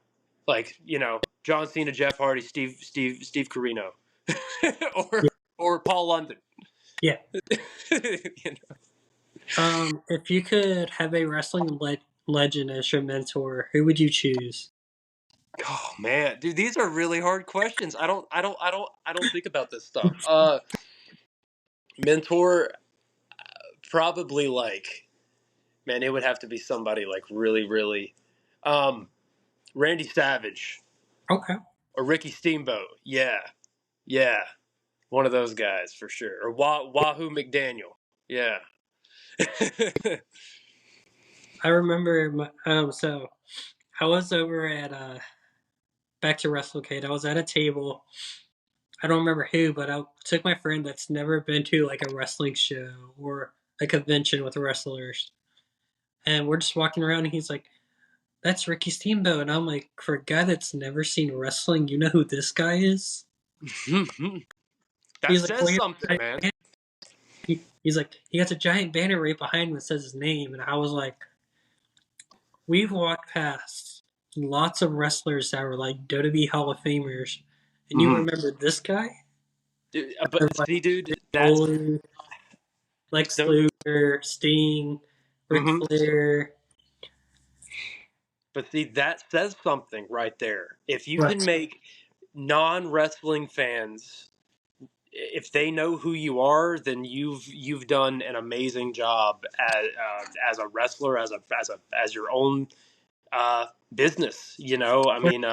like you know, John Cena, Jeff Hardy, Steve Carino, or Yeah. Paul London. Yeah. You know? If you could have a wrestling legend as your mentor, who would you choose? Oh man, dude, these are really hard questions. I don't think about this stuff. Mentor, probably like, man, it would have to be somebody like really, um, Randy Savage Okay. or Ricky Steamboat. Yeah, yeah, one of those guys for sure. Or Wahoo McDaniel. Yeah. I remember so I was over at back to WrestleCade. I was at a table. I don't remember who, but I took my friend that's never been to like a wrestling show or a convention with wrestlers. And we're just walking around and he's like, "That's Ricky Steamboat." And I'm like, "For a guy that's never seen wrestling, you know who this guy is?" That He's like, says "Well, something, man. he's like, he has a giant banner right behind him that says his name." And I was like, "We've walked past lots of wrestlers that were like WWE Hall of Famers, and you Mhm. remember this guy?" Dude, Or but like see, dude, that's Foley, Lex don't. Luger, Sting, Ric Mhm. Flair. But see, that says something right there. If you Right, can make non wrestling fans, if they know who you are, then you've done an amazing job as a wrestler, as your own business. You know, I mean,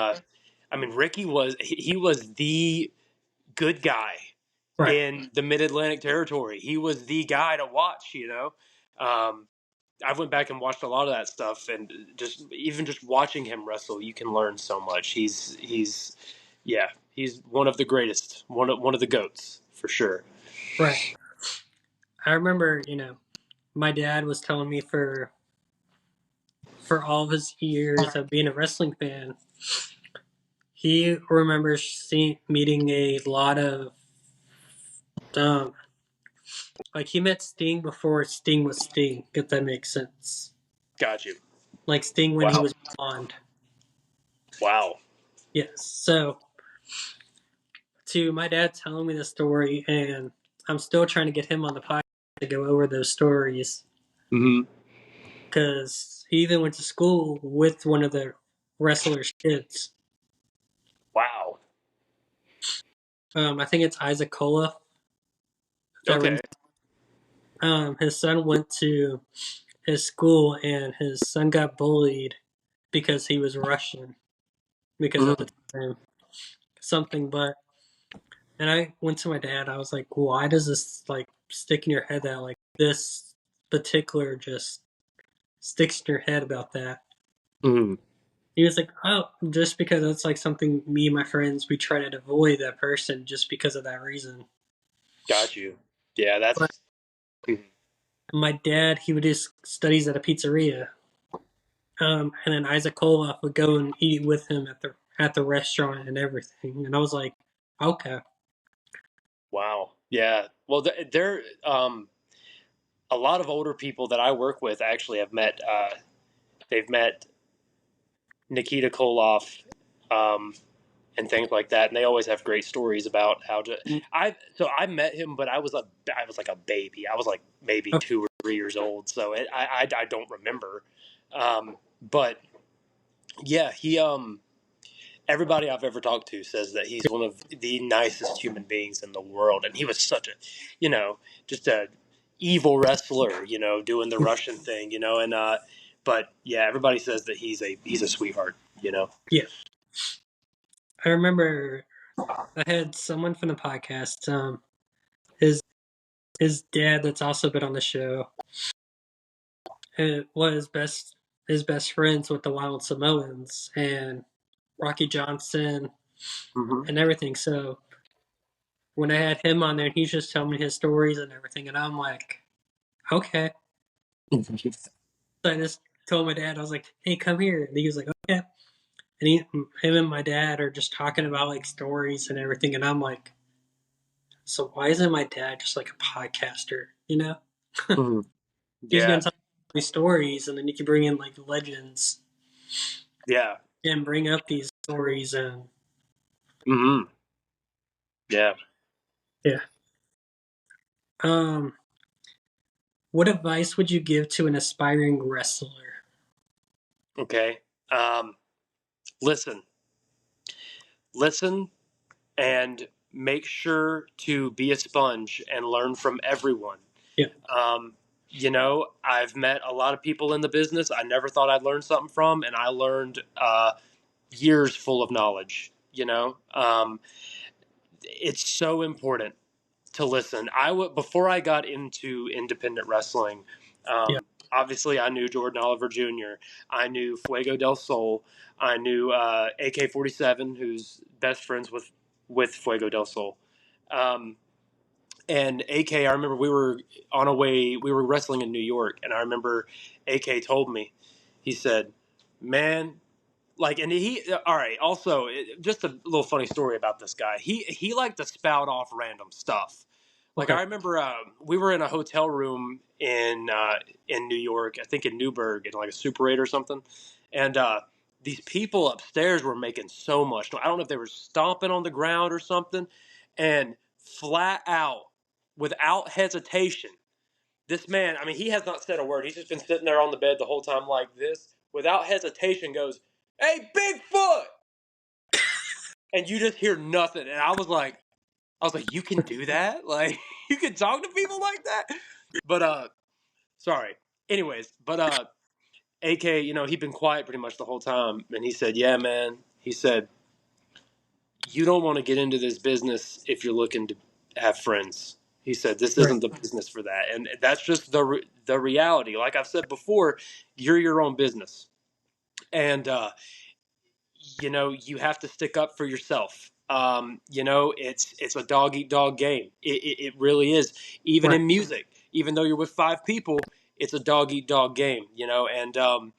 Ricky was he was the good guy right, in the Mid Atlantic territory. He was the guy to watch. You know, um, I went back and watched a lot of that stuff, and just watching him wrestle, you can learn so much. Yeah, he's one of the greatest, one of the goats for sure. right. I remember, my dad was telling me for all of his years of being a wrestling fan, he remembers meeting a lot of um, like he met Sting before Sting was Sting, if that makes sense. Got you. Like Sting when he Wow, was blonde. wow. Yes. So to my dad telling me the story, and I'm still trying to get him on the podcast to go over those stories Hmm. because he even went to school with one of the wrestlers' kids. Wow. I think it's Isaac Kola that Okay. runs. His son went to his school, and his son got bullied because he was Russian because at the Mhm. time something. But and I went to my dad. I was like, why does this like stick in your head that like this particular just sticks in your head about that? Mhm. He was like, oh, just because that's like something me and my friends we try to avoid that person just because of that reason. Got you. Yeah, But that's. Mhm. my dad, he would do studies at a pizzeria, and then Isaac Koloff would go and eat with him at the restaurant and everything. And I was like, okay, Wow. Yeah. Well, there a lot of older people that I work with actually have met. They've met Nikita Koloff, um, and things like that, and they always have great stories about how to. I met him, but I was like a baby. I was like maybe okay, 2 or 3 years old, so I don't remember. But yeah, he everybody I've ever talked to says that he's one of the nicest human beings in the world, and he was such a, you know, just a evil wrestler, doing the Russian thing, and but yeah, everybody says that he's a sweetheart, yeah. I remember I had someone from the podcast, his his dad that's also been on the show, was his best friends with the Wild Samoans and Rocky Johnson Hmm. and everything. So when I had him on there, he's just telling me his stories and everything, and I'm like, okay. So I just told my dad, I was like, hey, come here, and he was like, okay. And him and my dad are just talking about like stories and everything, and I'm like, so why isn't my dad just like a podcaster? You know, Hmm. he's Yeah, gonna tell me stories, and then you can bring in like legends yeah. and bring up these stories, and Hmm. Yeah. yeah. Um, what advice would you give to an aspiring wrestler? Okay. Um, listen, listen, and make sure to be a sponge and learn from everyone. Yeah, Um, I've met a lot of people in the business I never thought I'd learn something from, and I learned years full of knowledge. It's so important to listen. Before I got into independent wrestling. yeah, Obviously, I knew Jordan Oliver Jr. I knew Fuego del Sol. I knew AK-47, who's best friends with Fuego del Sol. Um, and AK, I remember we were on a way. We were wrestling in New York, and I remember AK told me, he said, "Man, like," and he, all right. Also, just a little funny story about this guy. He liked to spout off random stuff. Like okay, I remember, we were in a hotel room in New York, I think in Newburgh, in like a Super 8 or something, and these people upstairs were making so much noise. I don't know if they were stomping on the ground or something, and flat out, without hesitation, this man, I mean, he has not said a word. He's just been sitting there on the bed the whole time like this, without hesitation, goes, "Hey, Bigfoot!" And you just hear nothing. And I was like, you can do that? Like, you can talk to people like that? But, sorry. Anyways, but, AK, he'd been quiet pretty much the whole time. And he said, yeah, man. He said, you don't want to get into this business if you're looking to have friends. He said, this right, isn't the business for that. And that's just the reality. Like I've said before, you're your own business. And, you have to stick up for yourself. It's a dog eat dog game. It really is. Even right, in music, even though you're with five people, it's a dog eat dog game. And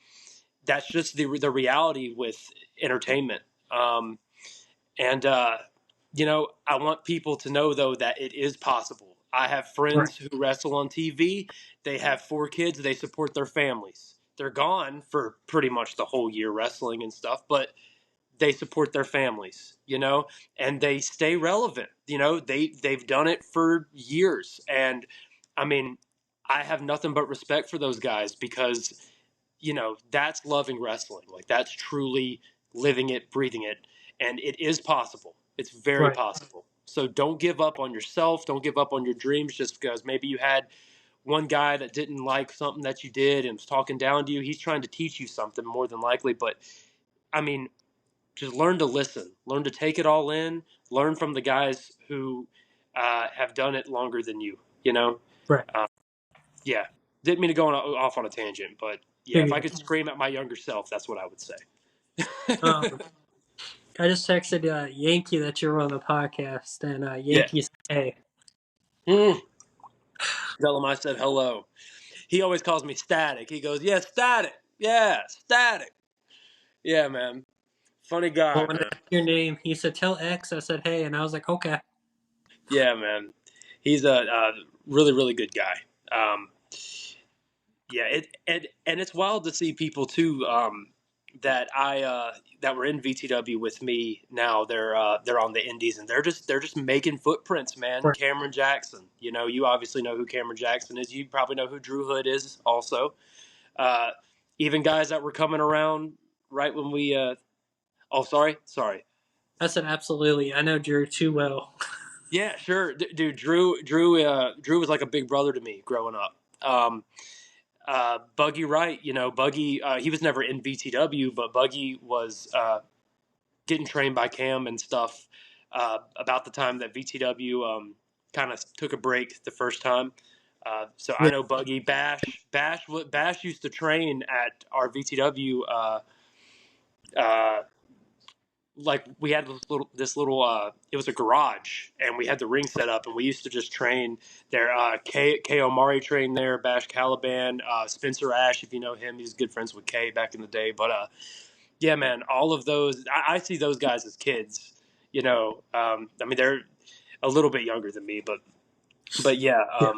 that's just the reality with entertainment. And I want people to know though that it is possible. I have right, friends who wrestle on TV. They have 4 kids. They support their families. They're gone for pretty much the whole year wrestling and stuff, but they support their families, and they stay relevant. They've done it for years, and I mean, I have nothing but respect for those guys because that's loving wrestling. Like that's truly living it, breathing it, and it is possible. It's very right, possible. So don't give up on yourself. Don't give up on your dreams just because maybe you had one guy that didn't like something that you did and was talking down to you, he's trying to teach you something more than likely. But I mean, just learn to listen, learn to take it all in, learn from the guys who have done it longer than you. You know, Right. uh, yeah. Didn't mean to go off on a tangent, but yeah, You're if I good. could scream at my younger self, that's what I would say. Um, I just texted Yankee that you're on the podcast, and Yeah. Yankee said, "Hey, Mm. Tell him I said hello. He always calls me Static. He goes, "Yeah, Static. Yeah, Static. Yeah, man. Funny well, guy, when I man. asked your name, he said tell X." I said, "Hey," and I was like, "Okay." Yeah, man. He's a really, really good guy. Yeah, and it's wild to see people too that that were in VTW with me now. They're on the Indies and they're just making footprints, man. Right. Cameron Jackson. You know, you obviously know who Cameron Jackson is. You probably know who Drew Hood is also. Uh, even guys that were coming around right when we. Oh, sorry. I said, "Absolutely. I know Drew too well." Yeah, sure, dude. Drew was like a big brother to me growing up. Buggy Wright, you know, Buggy, he was never in VTW, but Buggy was getting trained by Cam and stuff about the time that VTW kind of took a break the first time. So I Yeah. know Buggy, Bash used to train at our VTW. Uh, like we had this little it was a garage and we had the ring set up and we used to just train there. K Omari trained there, Bash Caliban, Spencer Ash, if you know him, he's good friends with K back in the day. But yeah, man, all of those, I see those guys as kids, you know. I mean, they're a little bit younger than me, but yeah, Yeah.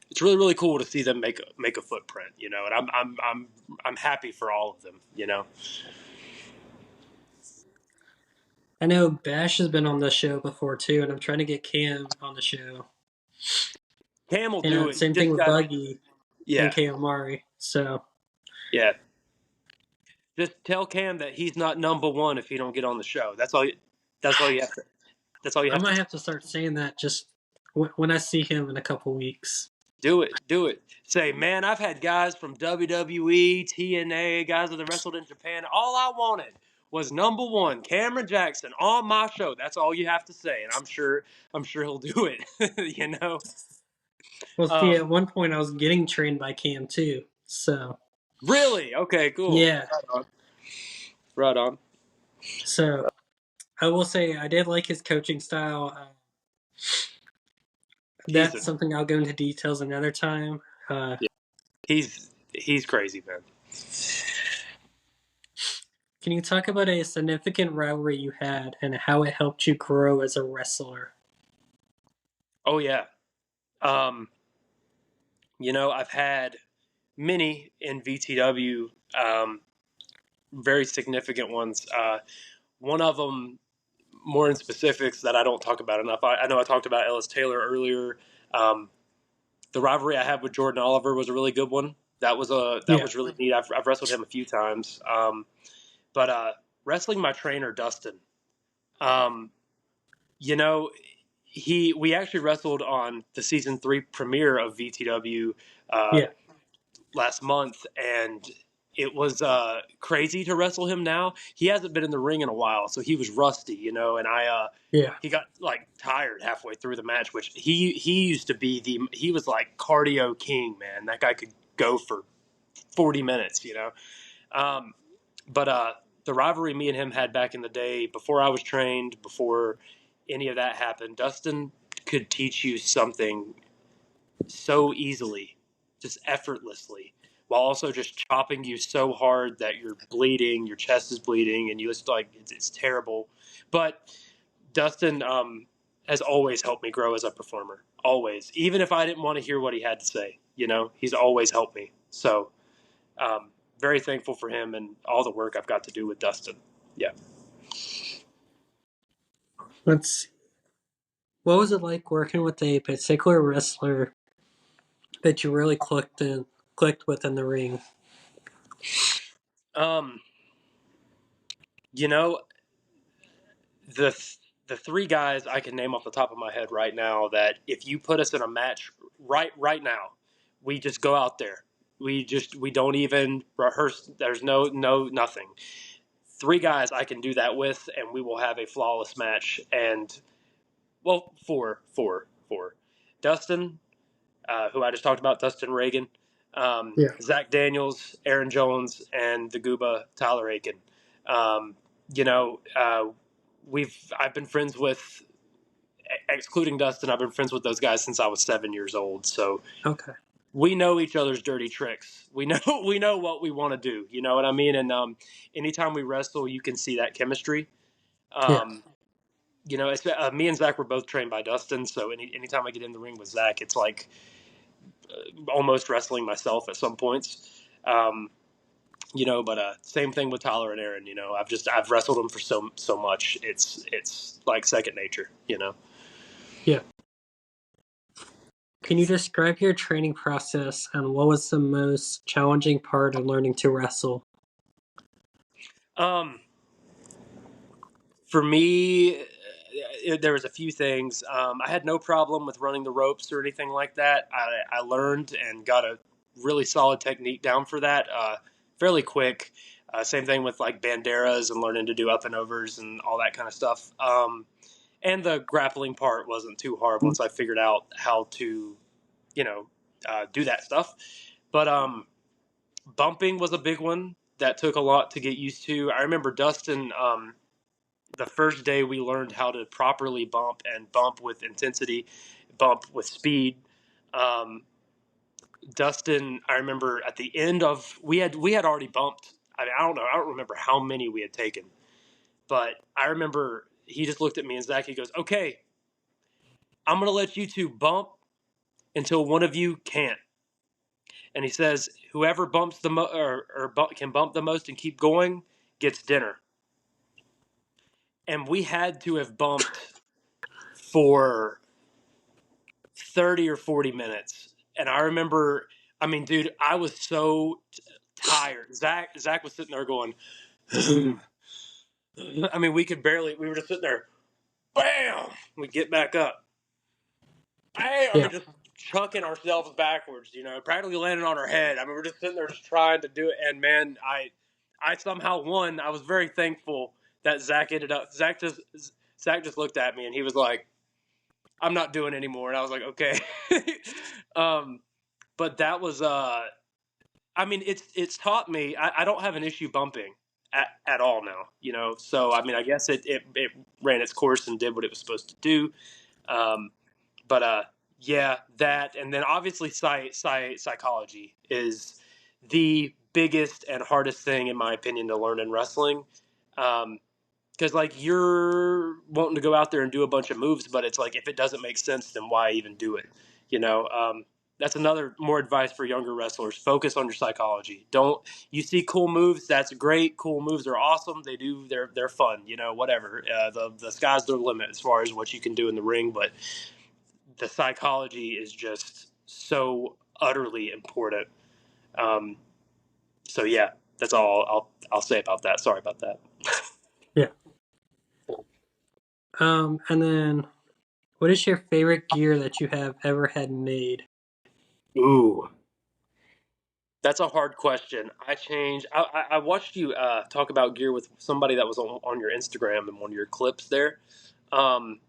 it's really, really cool to see them make a footprint, you know. And I'm happy for all of them, you know. I know Bash has been on the show before too, and I'm trying to get Cam on the show. Cam will And do it. You same thing just with gotta, Buggy and yeah, K Omari. So yeah. Just tell Cam that he's not number one if he don't get on the show. That's all. That's all you have to. That's all you I have to might have to start saying that just when I see him in a couple weeks. do. It. Do it. Say, man, I've had guys from WWE, TNA, guys that have wrestled in Japan. All I wanted was number one, Cameron Jackson on my show. That's all you have to say, and I'm sure he'll do it. You know. Well, see, Um, at one point I was getting trained by Cam too. So really? Okay. Cool. yeah. Right on. Right on. So I will say I did like his coaching style. He's a That's something I'll go into details another time. Uh, yeah, he's crazy, man. can you talk about a significant rivalry you had and how it helped you grow as a wrestler? Oh yeah. Um, you know, I've had many in VTW, very significant ones. One of them, more in specifics that I don't talk about enough. I know I talked about Ellis Taylor earlier. Um, the rivalry I had with Jordan Oliver was a really good one. That Yeah, was really neat. I've wrestled him a few times, but wrestling my trainer Dustin, um, you know, we actually wrestled on the season 3 premiere of VTW. Uh, yeah, last month, and it was crazy to wrestle him now. He hasn't been in the ring in a while, so he was rusty, you know. And yeah. he got like tired halfway through the match, which he used to be he was like cardio king, man. That guy could go for 40 minutes, you know. Um, but the rivalry me and him had back in the day, before I was trained, before any of that happened, Dustin could teach you something so easily, just effortlessly, while also just chopping you so hard that you're bleeding, your chest is bleeding, and you just like it's terrible. But Dustin has always helped me grow as a performer. Always, even if I didn't want to hear what he had to say, you know, he's always helped me. So, very thankful for him and all the work I've got to do with Dustin. Yeah. Let's see. What was it like working with a particular wrestler that you really clicked with in the ring? Um, you know, the the three guys I can name off the top of my head right now that if you put us in a match right now, We just go out there. We don't even rehearse. There's no nothing. Three guys I can do that with, and we will have a flawless match. And well, four. Dustin, who I just talked about, Dustin Reagan, Yeah. Zach Daniels, Aaron Jones, and the Gooba Tyler Aiken. Um, you know, I've been friends with, excluding Dustin, I've been friends with those guys since I was 7 years old. So Okay. we know each other's dirty tricks. We know we know what we want to do. You know what I mean? And anytime we wrestle, you can see that chemistry. Yeah. Um, it's me and Zach were both trained by Dustin, so anytime I get in the ring with Zach, it's like almost wrestling myself at some points. But same thing with Tyler and Aaron. I've wrestled them for so much. It's like second nature. Yeah. Can you describe your training process and what was the most challenging part of learning to wrestle? Um, for me, there was a few things. I had no problem with running the ropes or anything like that. I learned and got a really solid technique down for that fairly quick. Same thing with like banderas and learning to do up and overs and all that kind of stuff. And the grappling part wasn't too hard once I figured out how to, do that stuff. But bumping was a big one that took a lot to get used to. I remember Dustin. The first day we learned how to properly bump and bump with intensity, bump with speed. Um, Dustin, I remember at the end of we had already bumped. I mean, I don't know, I don't remember how many we had taken, but I remember he just looked at me and Zach. He goes, "Okay, I'm gonna let you two bump until one of you can't." And he says, "Whoever bumps the can bump the most and keep going gets dinner." And we had to have bumped for 30 or 40 minutes. And I remember, I mean, dude, I was so tired. Zach was sitting there going, I mean, we were just sitting there, bam, we get back up. Bam, I Yeah. mean, just chucking ourselves backwards, practically landing on our head. I mean, we're just sitting there just trying to do it. And man, I somehow won. I was very thankful that Zach just looked at me and he was like, I'm not doing anymore. And I was like, okay. um, but that was I mean, it's taught me. I don't have an issue bumping at all now, so I mean, I guess it ran its course and did what it was supposed to do. um, but yeah, that, and then obviously psychology is the biggest and hardest thing in my opinion to learn in wrestling. um, because like you're wanting to go out there and do a bunch of moves, but it's like if it doesn't make sense, then why even do it? You know, that's another more advice for younger wrestlers. Focus on your psychology. Don't You see cool moves? That's great. Cool moves are awesome. They're fun. Whatever. The sky's the limit as far as what you can do in the ring, but the psychology is just so utterly important. Um, so yeah, that's all I'll say about that. Sorry about that. Yeah. And then what is your favorite gear that you have ever had made? Ooh. That's a hard question. I watched you talk about gear with somebody that was on your Instagram and one of your clips there. Um,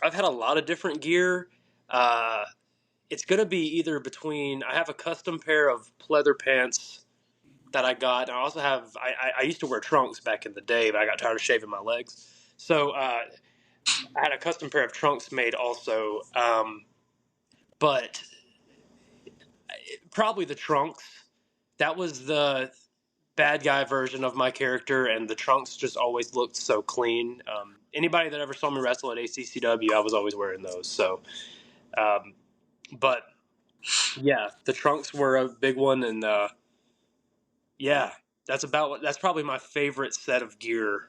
I've had a lot of different gear. Uh, it's going to be either between. I have a custom pair of pleather pants that I got. And I also have. I used to wear trunks back in the day, but I got tired of shaving my legs. So I had a custom pair of trunks made also. But probably the trunks. That was the bad guy version of my character, and the trunks just always looked so clean. Anybody that ever saw me wrestle at ACCW, I was always wearing those. So, um, but yeah, the trunks were a big one, and yeah, that's probably my favorite set of gear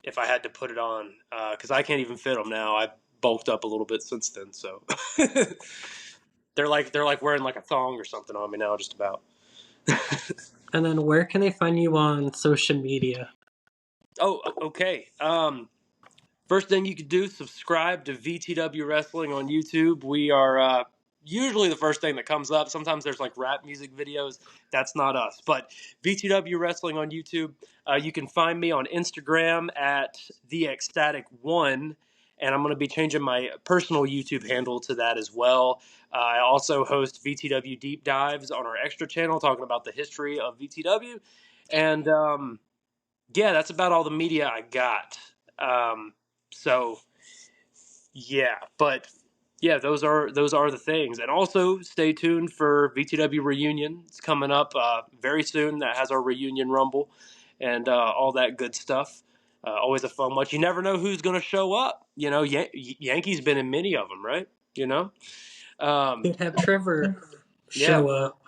if I had to put it on, because I can't even fit them now. I've bulked up a little bit since then, so they're like wearing like a thong or something on me now, just about. And then where can they find you on social media? Oh, okay. First thing you could do, subscribe to VTW Wrestling on YouTube. We are usually the first thing that comes up. Sometimes there's like rap music videos. That's not us. But VTW Wrestling on YouTube. You can find me on Instagram at the Xstatic One, and I'm going to be changing my personal YouTube handle to that as well. I also host VTW Deep Dives on our extra channel, talking about the history of VTW, and yeah, that's about all the media I got. So yeah, but yeah, those are the things, and also stay tuned for VTW reunion. It's coming up very soon. That has our reunion rumble and all that good stuff. Always a fun watch. You never know who's going to show up. You know, Yankees been in many of them, right? You know, um, Could have Trevor yeah, show up.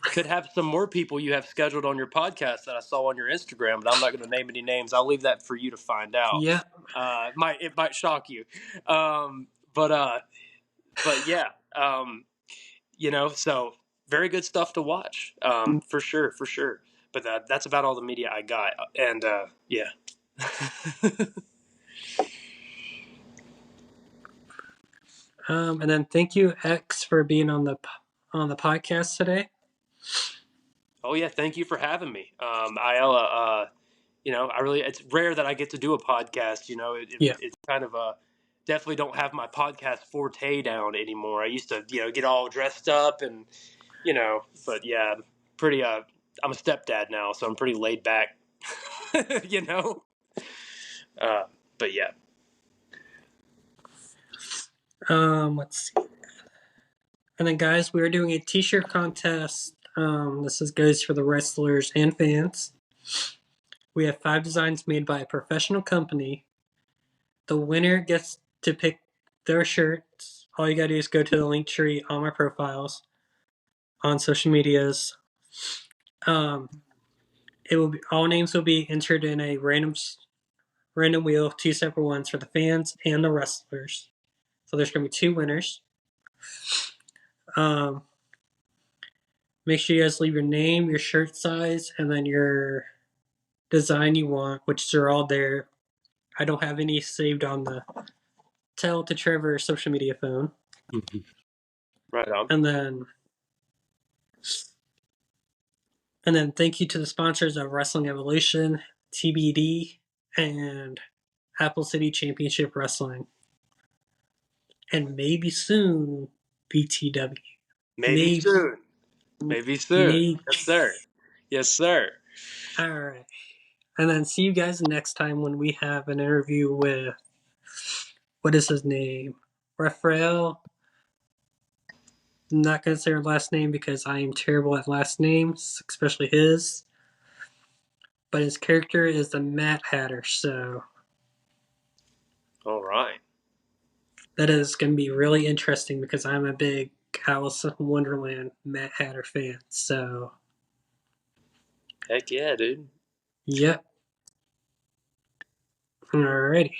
could have some more people you have scheduled on your podcast that I saw on your Instagram, but I'm not going to name any names. I'll leave that for you to find out. Yeah. It might shock you, um, but but yeah, so very good stuff to watch, for sure, for sure. But that's about all the media I got, and yeah. And then thank you, X, for being on the podcast today. Oh yeah, thank you for having me. I really, it's rare that I get to do a podcast. Yeah. It's kind of definitely don't have my podcast forte down anymore. I used to, get all dressed up and, but yeah, pretty, I'm a stepdad now, so I'm pretty laid back, you know? Uh, but yeah. Let's see. And then, guys, we're doing a T-shirt contest. This goes for the wrestlers and fans. We have 5 designs made by a professional company. The winner gets to pick their shirts. All you gotta do is go to the link tree on my profiles on social medias. Um, it will be all names will be entered in a random wheel, 2 separate ones for the fans and the wrestlers. So there's gonna be 2 winners. Um, make sure you guys leave your name, your shirt size, and then your design you want, which are all there. I don't have any saved on the Tell to Trevor social media phone. Right on. And then thank you to the sponsors of Wrestling Evolution, TBD, and Apple City Championship Wrestling. And maybe soon, BTW. Maybe Maybe. soon. Maybe soon. Maybe. Yes, sir. Yes, sir. All right. And then see you guys next time when we have an interview with, what is his name? Raphael. I'm not going to say her last name because I am terrible at last names, especially his. But his character is the Mad Hatter, so All right. that is going to be really interesting because I'm a big Alice in Wonderland Mad Hatter fan. So, Heck yeah, dude. yep. Alrighty.